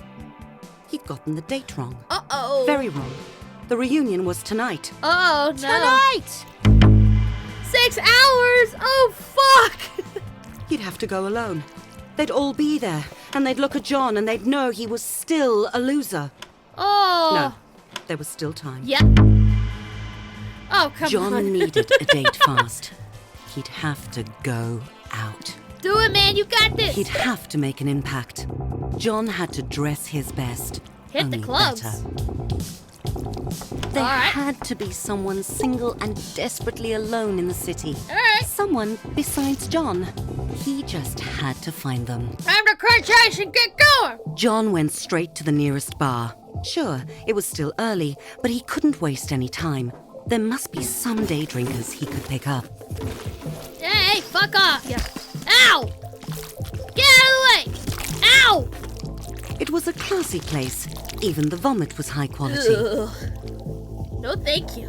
He'd gotten the date wrong. Uh-oh. Very wrong. The reunion was tonight. Oh, no. Tonight! 6 hours? Oh, fuck! He'd have to go alone. They'd all be there, and they'd look at John and they'd know he was still a loser. Oh. No, there was still time. Yeah. Oh, come on. John needed a date fast. He'd have to go out. Do it, man. You got this. He'd have to make an impact. John had to dress his best. Hit the only clubs. better. There All right. had to be someone single and desperately alone in the city. All right. Someone besides John. He just had to find them. Time to crunch ice and get going. John went straight to the nearest bar. Sure, it was still early, but he couldn't waste any time. There must be some day drinkers he could pick up. Hey, fuck off. Yeah. Ow! Get out of the way! Ow! It was a classy place. Even the vomit was high quality. Ugh. No, thank you.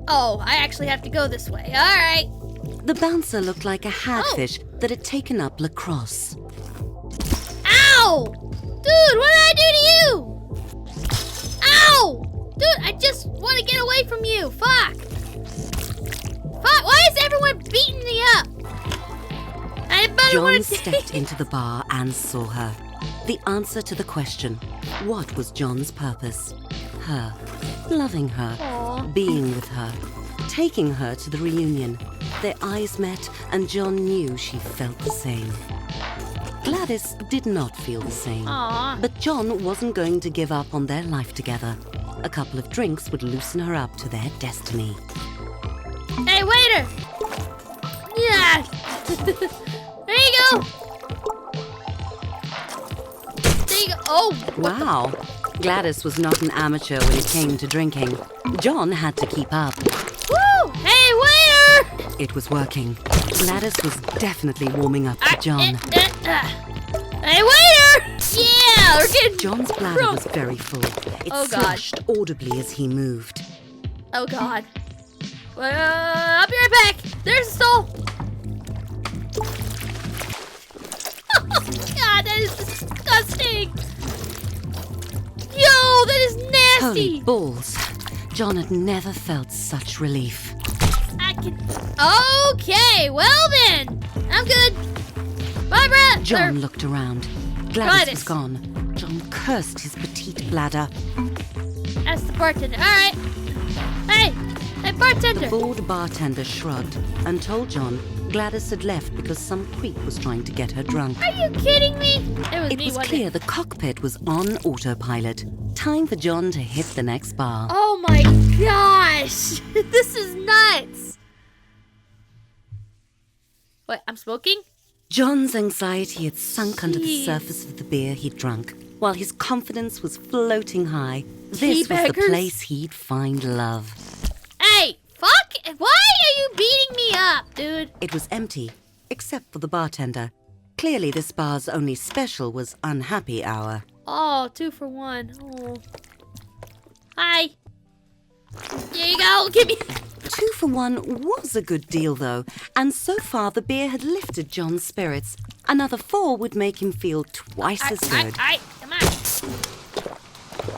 Oh, I actually have to go this way. All right. The bouncer looked like a hagfish that had taken up lacrosse. Ow! Dude, what did I do to you? Ow! Dude, I just want to get away from you. Fuck. Fuck, why is everyone beating me up? I better John want to stepped into the bar and saw her. The answer to the question, what was John's purpose? Her. Loving her. Aw. Being with her. Taking her to the reunion. Their eyes met and John knew she felt the same. Gladys did not feel the same. Aw. But John wasn't going to give up on their life together. A couple of drinks would loosen her up to their destiny. Hey, waiter! Yeah! There you go! There you go. Oh! Wow. Gladys was not an amateur when it came to drinking. John had to keep up. Woo! Hey, waiter! It was working. Gladys was definitely warming up to John. Hey, waiter! Yeah, we're getting John's bladder drunk. was very full. It Oh, God. sloshed audibly as he moved. Oh, God. I'll be right back. There's a stall. God, that is disgusting. Yo, that is nasty. Holy balls. John had never felt such relief. I can... Okay, well then. I'm good. Bye, Brad. John looked around. Gladys Gladys. was gone. John cursed his petite bladder. That's the bartender. All right. Hey, bartender. Bored bartender shrugged and told John Gladys had left because some creep was trying to get her drunk. Are you kidding me? It me, was wasn't clear it? the cockpit was on autopilot. Time for John to hit the next bar. Oh my gosh. This is nuts. What, I'm smoking? John's anxiety had sunk under the Jeez. surface of the beer he'd drunk, while his confidence was floating high. This was the Teabaggers? place he'd find love. Hey, fuck! Why are you beating me up, dude? It was empty, except for the bartender. Clearly this bar's only special was unhappy hour. Oh, 2 for 1. Oh. Hi. There you go. Give me... 2 for 1 was a good deal, though, and so far the beer had lifted John's spirits. Another 4 would make him feel twice as good. Come on.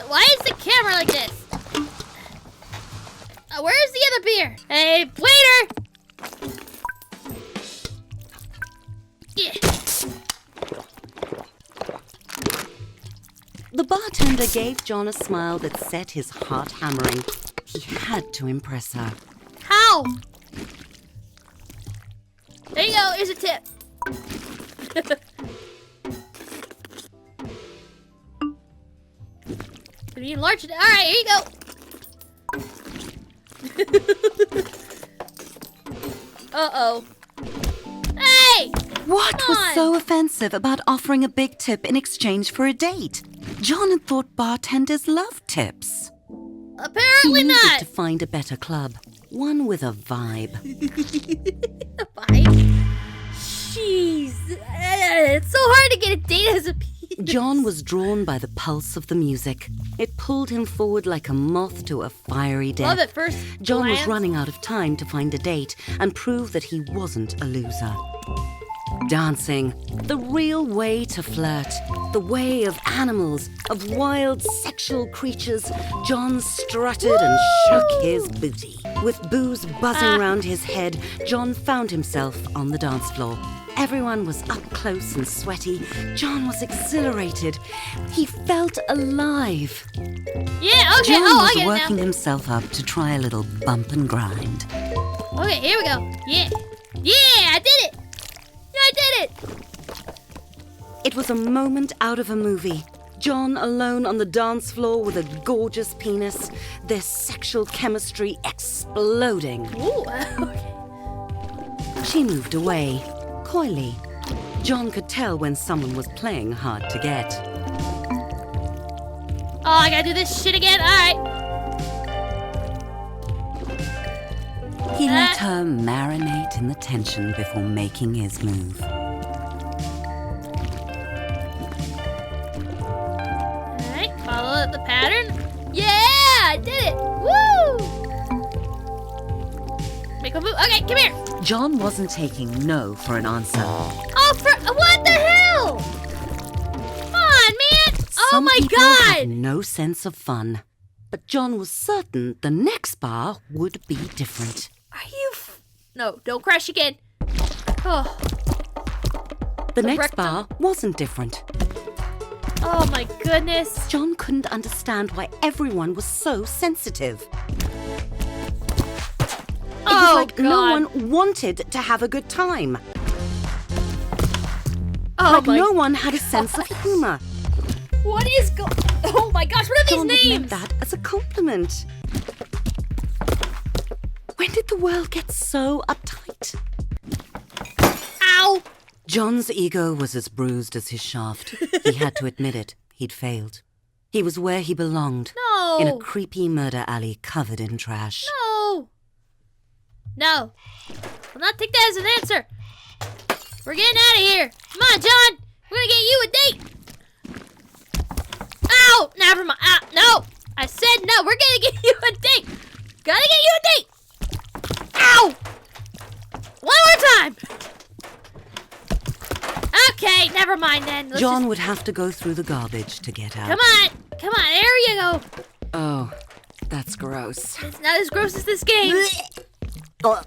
Why is the camera like this? Where's the other beer? Hey, waiter! Yeah. The bartender gave John a smile that set his heart hammering. He had to impress her. How? There you go. Here's a tip. Can you enlarge it? All right, here you go. Uh-oh. Hey! What Come was on. so offensive about offering a big tip in exchange for a date? John had thought bartenders loved tips. He Apparently needed not. to find a better club, one with a vibe. Bye. Jeez. It's so hard to get a date as a penis. John was drawn by the pulse of the music. It pulled him forward like a moth to a fiery death. Love it first. John was glance. running out of time to find a date and prove that he wasn't a loser. dancing, the real way to flirt, the way of animals, of wild sexual creatures, John strutted and shook his booty. With booze buzzing round his head, John found himself on the dance floor. Everyone was up close and sweaty. John was exhilarated. He felt alive. Yeah, okay. John I was get it working now. himself up to try a little bump and grind. Okay, here we go. Yeah. Yeah, I did it. Yeah, I did it. It was a moment out of a movie. John alone on the dance floor with a gorgeous penis, their sexual chemistry exploding. Ooh, okay. She moved away, coyly. John could tell when someone was playing hard to get. Oh, I gotta do this shit again? Alright. He let her marinate in the tension before making his move. Alright, follow the pattern. Yeah, I did it. Woo! Make a move. Okay, come here. John wasn't taking no for an answer. Oh, what the hell? Come on, man. Oh Some my people god. had no sense of fun. But John was certain the next bar would be different. Are you No, don't crash again. Oh. The next rectum. bar wasn't different. Oh my goodness. John couldn't understand why everyone was so sensitive. It was like God. no one wanted to have a good time. Oh Like my no one had a sense of humor. What is Oh my gosh, what are John these had meant names? that as a compliment. When did the world get so uptight? Ow! John's ego was as bruised as his shaft. He had to admit it. He'd failed. He was where he belonged. No. In a creepy murder alley covered in trash. No. No. I'll not take that as an answer. We're getting out of here. Come on, John. We're gonna get you a date. Ow! Never mind. Ow. No. I said no. We're gonna get you a date. Gotta get you a date. Ow! One more time. Okay, never mind then. Let's John just... would have to go through the garbage to get out. Come on. Come on. There you go. Oh, that's gross. It's not as gross as this game. Oh,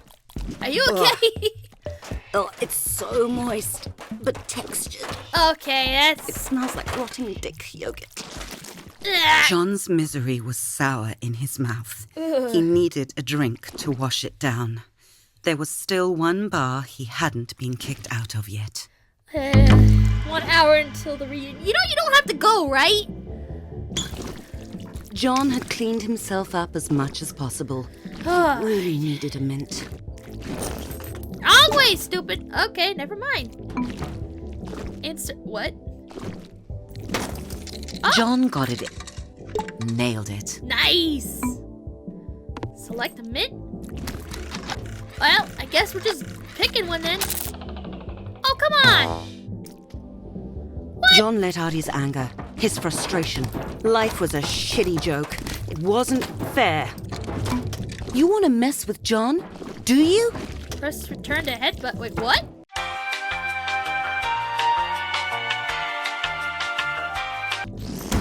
Are you okay? it's so moist, but textured. Okay, It that's... smells like rotting dick yogurt. Ugh. John's misery was sour in his mouth. He needed a drink to wash it down. There was still one bar he hadn't been kicked out of yet. 1 hour until the reunion. You know you don't have to go, right? John had cleaned himself up as much as possible. Really needed a mint. Wrong way, stupid. Okay, never mind. What? Oh. John got it. Nailed it. Nice. Select a mint. Well, I guess we're just picking one then. Oh, come on. John let out his anger, his frustration. Life was a shitty joke. It wasn't fair. You want to mess with John? Do you? Press return to headbutt. Wait, what?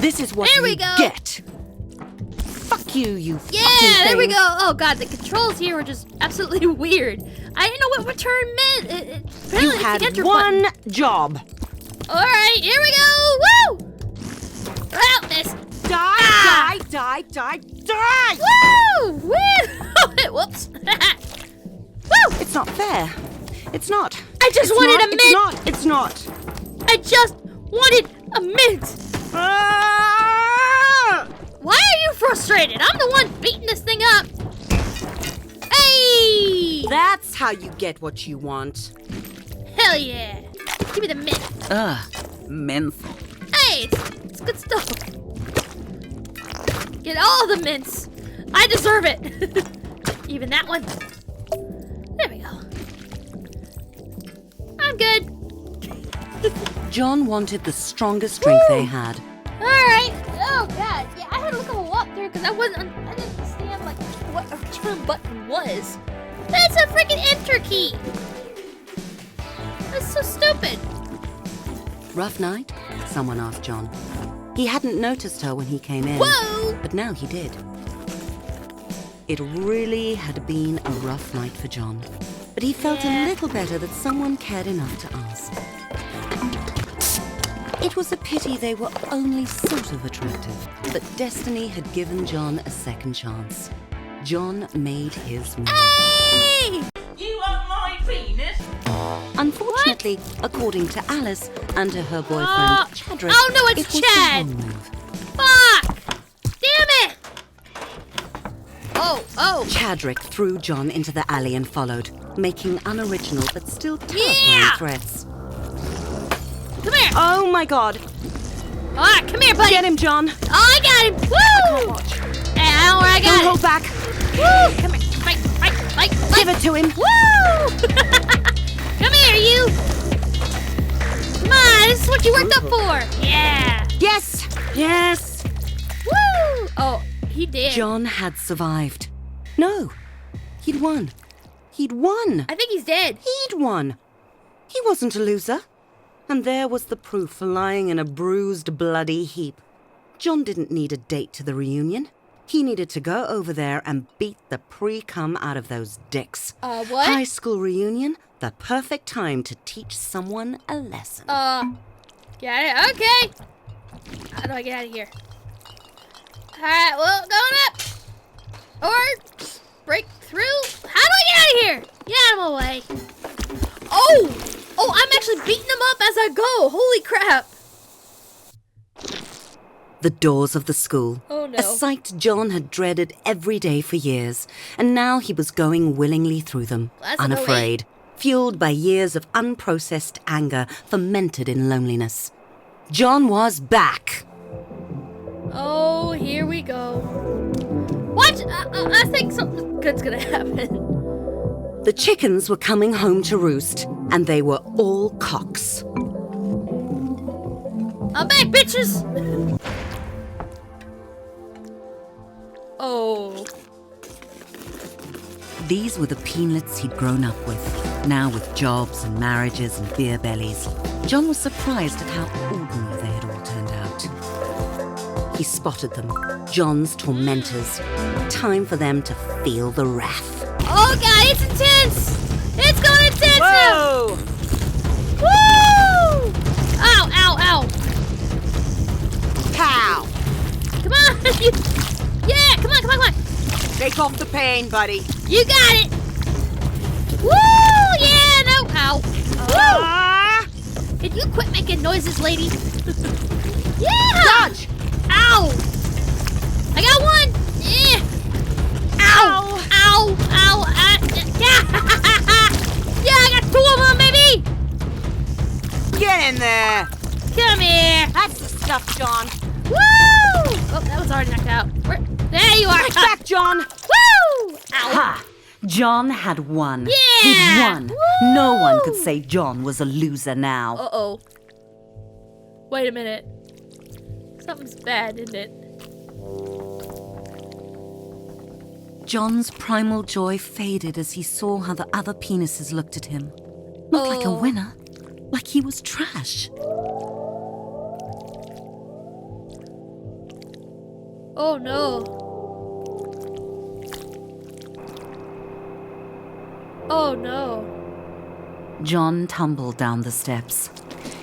This is what There we you go. get. Fuck you, you Yeah, fucking there we thing. go. Oh god, the controls here were just absolutely weird. I didn't know what return meant. Apparently You it's the had enter one button. job. All right, here we go. Woo! Well, this. Die, die, die, die! Woo! Woo! Whoops. Woo! It's not fair. It's not. I just wanted a mint. It's not. I just wanted a mint. Ah! Why are you frustrated? I'm the one beating this thing up. Hey! That's how you get what you want. Hell yeah. Give me the mint. Menthol. Hey, it's good stuff. Get all the mints. I deserve it. Even that one. There we go. I'm good. John wanted the strongest drink they had. All right. Oh god. Yeah, I had to look a walk through because I didn't understand like what a return button was. That's a freaking enter key. Let's so stupid. Rough night? Someone asked John. He hadn't noticed her when he came in. Whoa! But now he did. It really had been a rough night for John. But he felt a little better that someone cared enough to ask. It was a pity they were only sort of attractive, but destiny had given John a second chance. John made his move. Hey! You want my penis? Unfortunately, according to Alice and to her boyfriend, Chadrick, oh no, it's it was Chad! the wrong move. Fuck! Damn it! Oh. Chadrick threw John into the alley and followed, making unoriginal but still terrifying threats. Come here! Oh my god. Alright, come here, buddy! Get him, John. Oh, I got him! Woo! Hey, I know where I got Don't it. hold back. Woo! Come here. Fight. Give it to him. Woo! Come here, you! Come on, this is what you worked up for! Yeah! Yes. Yes. Woo! Oh, he did. John had survived. No, he'd won. He'd won. I think he's dead. He'd won. He wasn't a loser. And there was the proof lying in a bruised, bloody heap. John didn't need a date to the reunion. He needed to go over there and beat the pre-cum out of those dicks. What? High school reunion, the perfect time to teach someone a lesson. Got it. Okay. How do I get out of here? Alright, well, going up. Or break through. How do I get out of here? Get out of my way. Oh, I'm actually beating them up as I go. Holy crap. The doors of the school. Oh, no. A sight John had dreaded every day for years, and now he was going willingly through them, That's unafraid, fueled by years of unprocessed anger fermented in loneliness. John was back. Oh, here we go. What? I think something good's gonna happen. The chickens were coming home to roost, and they were all cocks. I'm back, bitches! Oh. These were the peanlets he'd grown up with, now with jobs and marriages and beer bellies. John was surprised at how ordinary they had all turned out. He spotted them, John's tormentors. Time for them to feel the wrath. Oh, God, it's intense! It's going intense now! Whoa. Woo! Ow. Pow. Come on! Yeah, come on. Take off the pain, buddy. You got it! Woo! Yeah, no! Ow! Woo! Can you quit making noises, lady? Yeah! Dodge. Ow! I got one! Yeah! Ow! Yeah! Yeah, I got two of them, baby! Get in there. Come here! That's the stuff, John. Woo! Oh, that was already knocked out. There you are! Right back, John. Woo! Ow! Ha! John had won. Yeah! He'd won. Woo! No one could say John was a loser now. Uh-oh. Wait a minute. Something's bad, isn't it? John's primal joy faded as he saw how the other penises looked at him. Not like a winner, like he was trash. Oh no. Oh no. John tumbled down the steps,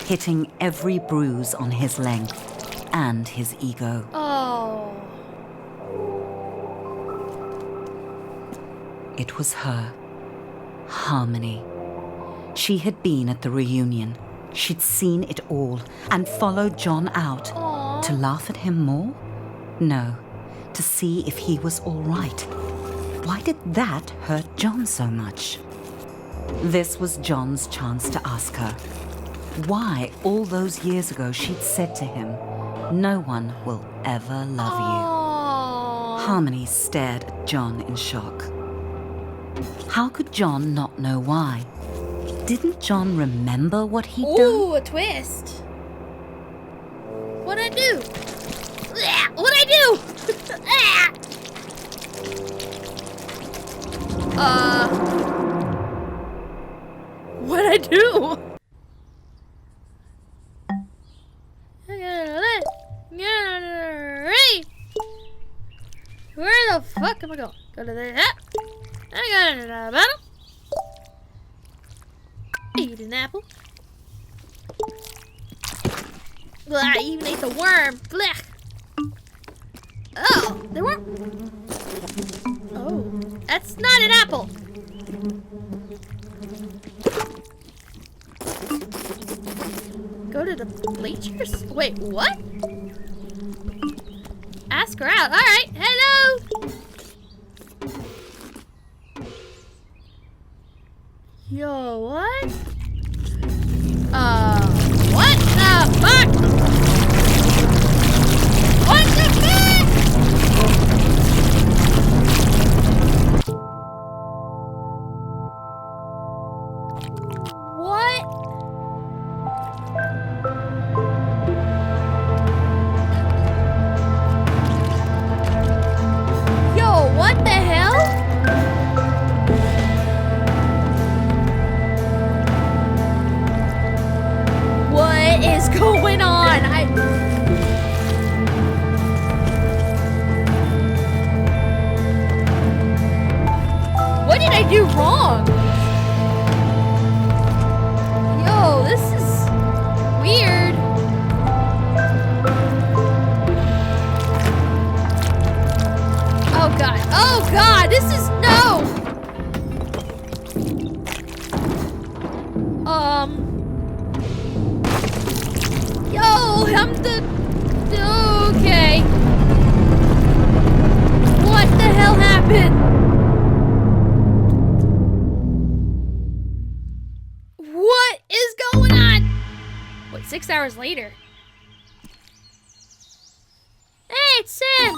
hitting every bruise on his length and his ego. Oh. It was her, Harmony. She had been at the reunion. She'd seen it all and followed John out. Aw. To laugh at him more? No, to see if he was all right. Why did that hurt John so much? This was John's chance to ask her why all those years ago she'd said to him, "No one will ever love you." Oh. Harmony stared at John in shock. How could John not know why? Didn't John remember what he'd done? Ooh, a twist. What'd I do? What'd I do? What'd I do? Where the fuck am I going? Go to the hat. I got it in the bottom. Eat an apple. Blah, I even ate the worm. Blech. Oh, there were. Oh, that's not an apple. Go to the bleachers? Wait, what? Ask her out. All right. Hello. Yo, what? What the fuck? What the fuck? What? Yo, what the hell? What is going on? What did I do wrong? Yo, this is weird. Oh god. Oh god, this is no. Yo, I'm the okay. What the hell happened? What is going on? Wait, 6 hours later. Hey, it's Sam.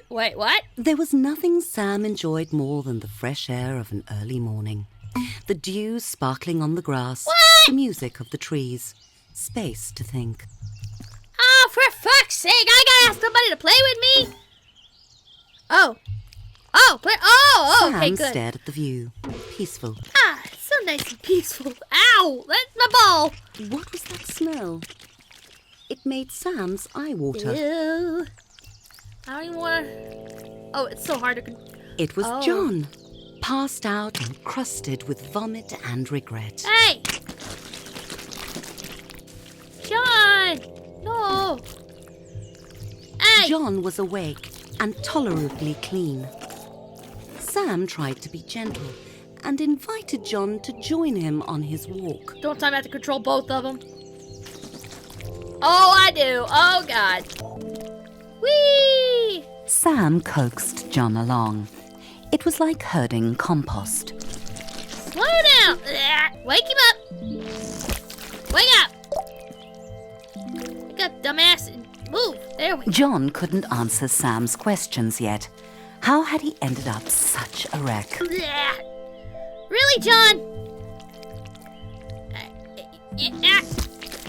Wait, what? There was nothing Sam enjoyed more than the fresh air of an early morning. The dew sparkling on the grass, What? the music of the trees, space to think. Oh, for fuck's sake, I gotta ask somebody to play with me. Oh, okay, Sam good. stared at the view, peaceful. Ah, it's so nice and peaceful. Ow, that's my ball. What was that smell? It made Sam's eye water. Ew. I don't even want to. Oh, it's so hard to. It was Oh. John, passed out and crusted with vomit and regret. Hey, John, no. Hey, John was awake and tolerably clean. Sam tried to be gentle and invited John to join him on his walk. don't tell me I have to control both of them. Oh, I do. Oh God. Whee! Sam coaxed John along. It was like herding compost. Slow down. Wake him up. Wake up. Wake up, dumbass. Move. There we go. John couldn't answer Sam's questions yet. How had he ended up such a wreck? Really, John?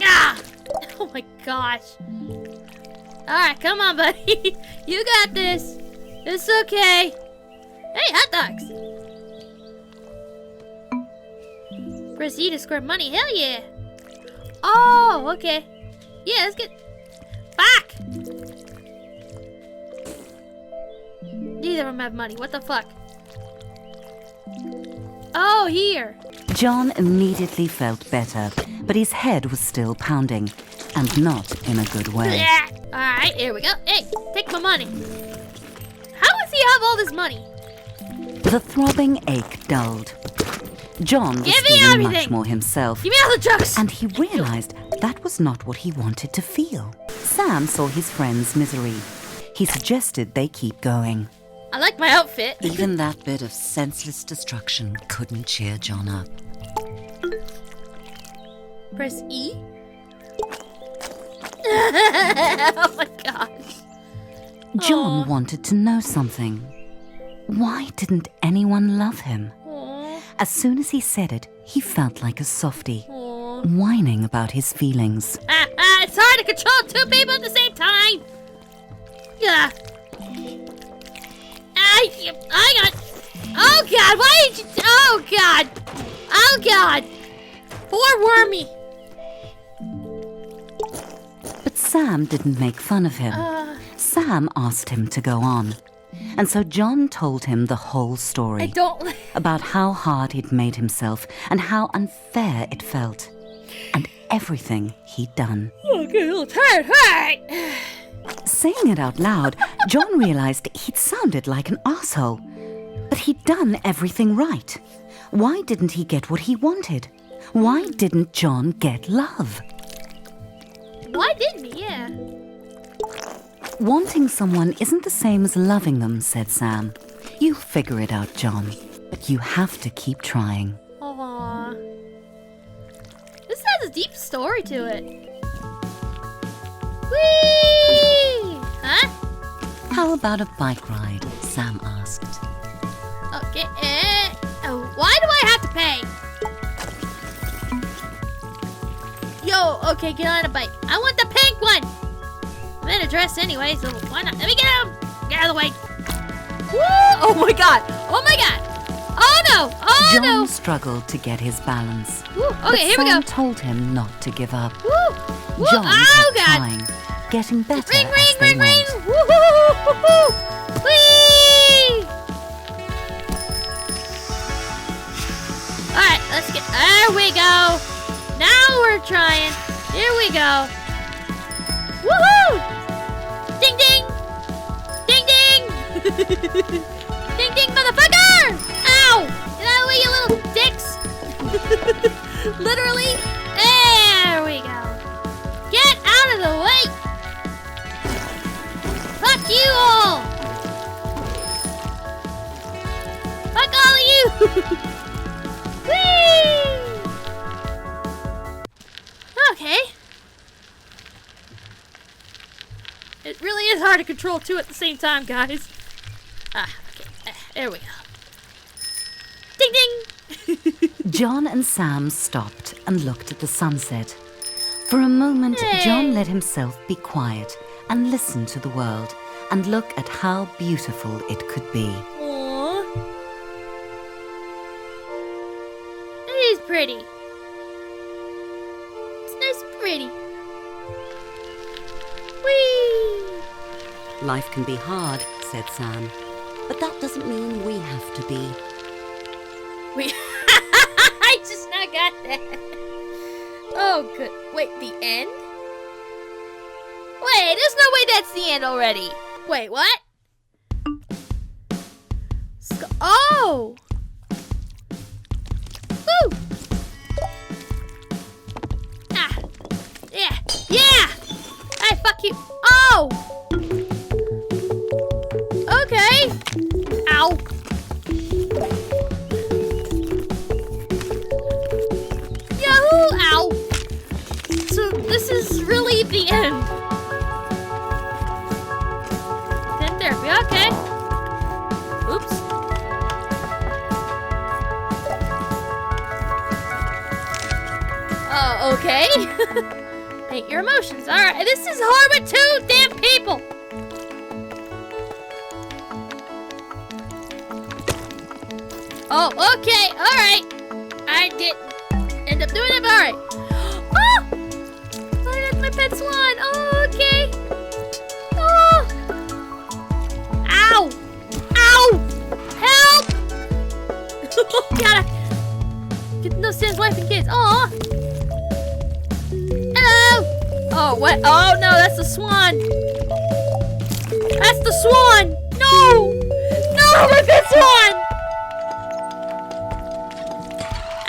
Ah. Oh my gosh. Alright, come on, buddy. You got this. It's okay. Hey, hot dogs. Press E to score money. Hell yeah. Oh, okay. Yeah, let's get... Fuck! Neither of them have money. What the fuck? Oh, here. John immediately felt better, but his head was still pounding, and not in a good way. Alright, here we go. Hey, take my money. How does he have all this money? The throbbing ache dulled. John was Give me feeling much everything. more himself, Give me all the drugs. and he realized that was not what he wanted to feel. Sam saw his friend's misery. He suggested they keep going. I like my outfit. Even that bit of senseless destruction couldn't cheer John up. Press E. Oh my gosh. John Aw. wanted to know something. Why didn't anyone love him? Aw. As soon as he said it, he felt like a softie, Aw. whining about his feelings. It's hard to control two people at the same time. Yeah. I got. Oh God! Why did you? Oh God! Oh God! Poor Wormy. But Sam didn't make fun of him. Sam asked him to go on. And so John told him the whole story. I don't... About how hard he'd made himself and how unfair it felt. And everything he'd done. Okay, a little tired. All right. Saying it out loud, John realized he'd sounded like an asshole. But he'd done everything right. Why didn't he get what he wanted? Why didn't John get love? Why didn't he? Yeah. Wanting someone isn't the same as loving them, said Sam. You'll figure it out, John. But you have to keep trying. Aww. This has a deep story to it. Whee! Huh? How about a bike ride? Sam asked. Okay. Why do I have to pay? Yo, okay, get on a bike. I want the pink one. I'm in a dress anyway, so why not? Let me get out. Get out of the way. Woo! Oh my god! Oh my god! Oh no! Oh John no! struggled to get his balance. Woo. Okay, But here we Sam go. told him not to give up. Woo! Woo! John Oh kept god! trying, getting better Ring, as ring, they ring, ring! went. Woo-hoo-hoo-hoo-hoo! Whee! Alright, let's get... There we go! Now we're trying. Here we go. Woohoo! Ding, ding! Ding, ding! Ding, ding, motherfucker! Ow! Get out of the way, you little dicks! Literally. There we go. Get out of the way! Fuck you all! Fuck all of you! Whee! Okay. It really is hard to control two at the same time, guys. Okay. There we go. Ding ding! John and Sam stopped and looked at the sunset. For a moment, Hey. John let himself be quiet and listen to the world and look at how beautiful it could be. Aww. It is pretty. It's nice and pretty. Whee! Life can be hard, said Sam, but that doesn't mean we have to be. Wait, I just now got that. Oh, good. Wait, the end? Wait, there's no way that's the end already. Wait, what? Oh! Woo! Ah! Yeah! Yeah! Hey, fuck you! Oh! Okay! Ow! Yahoo! Ow! So this is really the end. Then therapy, okay. Oops. Oh, okay. Paint your emotions. Alright, this is hard with two damn people. Oh, okay, alright. I didn't end up doing it, but alright. Oh! Oh, that's my pet swan. Oh, okay. Oh! Ow! Ow! Help! Gotta get no sense life and kids. Aw! Hello! Oh, what? Oh, no, that's the swan. That's the swan! No! No, my pet swan!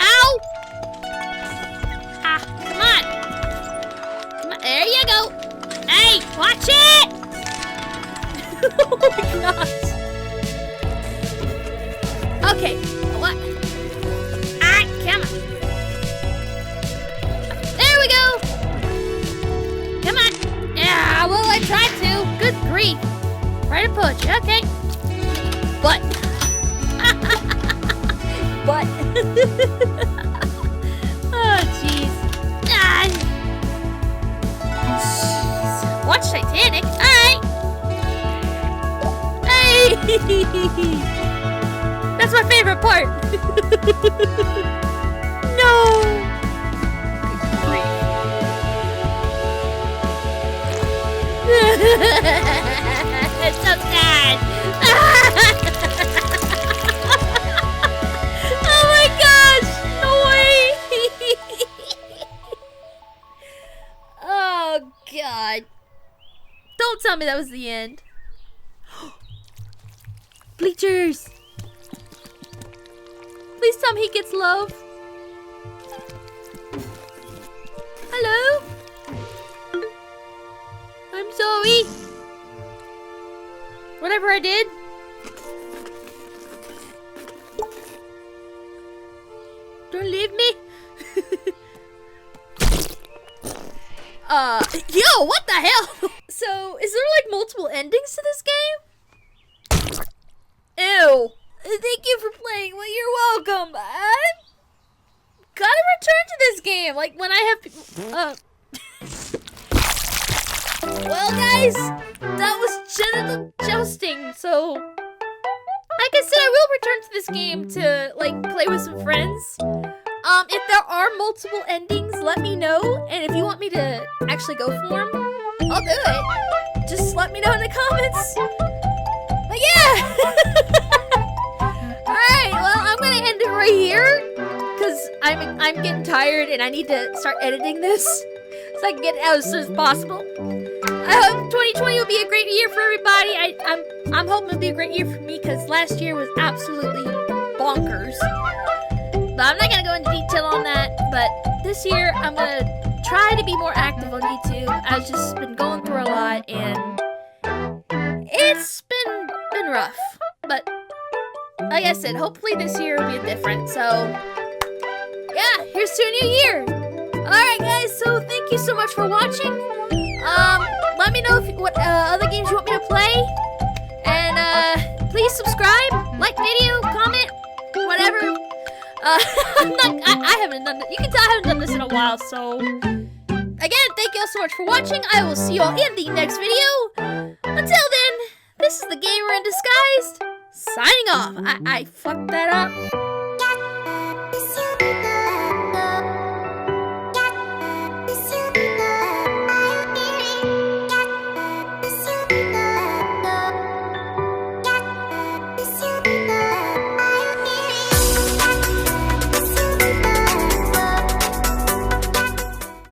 Ow! Ah, come on. Come on. There you go. Hey, watch it! Oh my gosh. Okay, what? Ah, come on. There we go. Come on. Yeah, well, I tried to. Good grief. Right to push. Okay. But. But. Oh, jeez. Ah. Jeez. Watch Titanic. All right. Hey. That's my favorite part. No. It's so sad. Oh my gosh! No way! Oh god! Don't tell me that was the end. Bleachers! Please tell me he gets love. Hello? I'm sorry. Whatever I did. Don't leave me. Yo, what the hell? So, is there like multiple endings to this game? Ew. Thank you for playing. Well, you're welcome. I'm gotta return to this game. Like when I have people. Well, guys, that was Genital Jousting. So, like I said, I will return to this game to like play with some friends. If there are multiple endings, let me know. And if you want me to actually go for them, I'll do it. Just let me know in the comments. But yeah. Alright, well, I'm gonna end it right here because I'm getting tired and I need to start editing this so I can get it out as soon as possible. I hope 2020 will be a great year for everybody. I'm hoping it'll be a great year for me because last year was absolutely bonkers. But I'm not gonna go into detail on that. But this year I'm gonna try to be more active on YouTube. I've just been going through a lot and it's been rough. But like I said, hopefully this year will be different. So, yeah, here's to a new year. Alright, guys, so thank you so much for watching. Let me know what other games you want me to play. And, please subscribe, like video, comment, whatever. I haven't done that. You can tell I haven't done this in a while, so. Again, thank you all so much for watching. I will see you all in the next video. Until then, this is the Gamer in Disguise. Signing off. I fucked that up.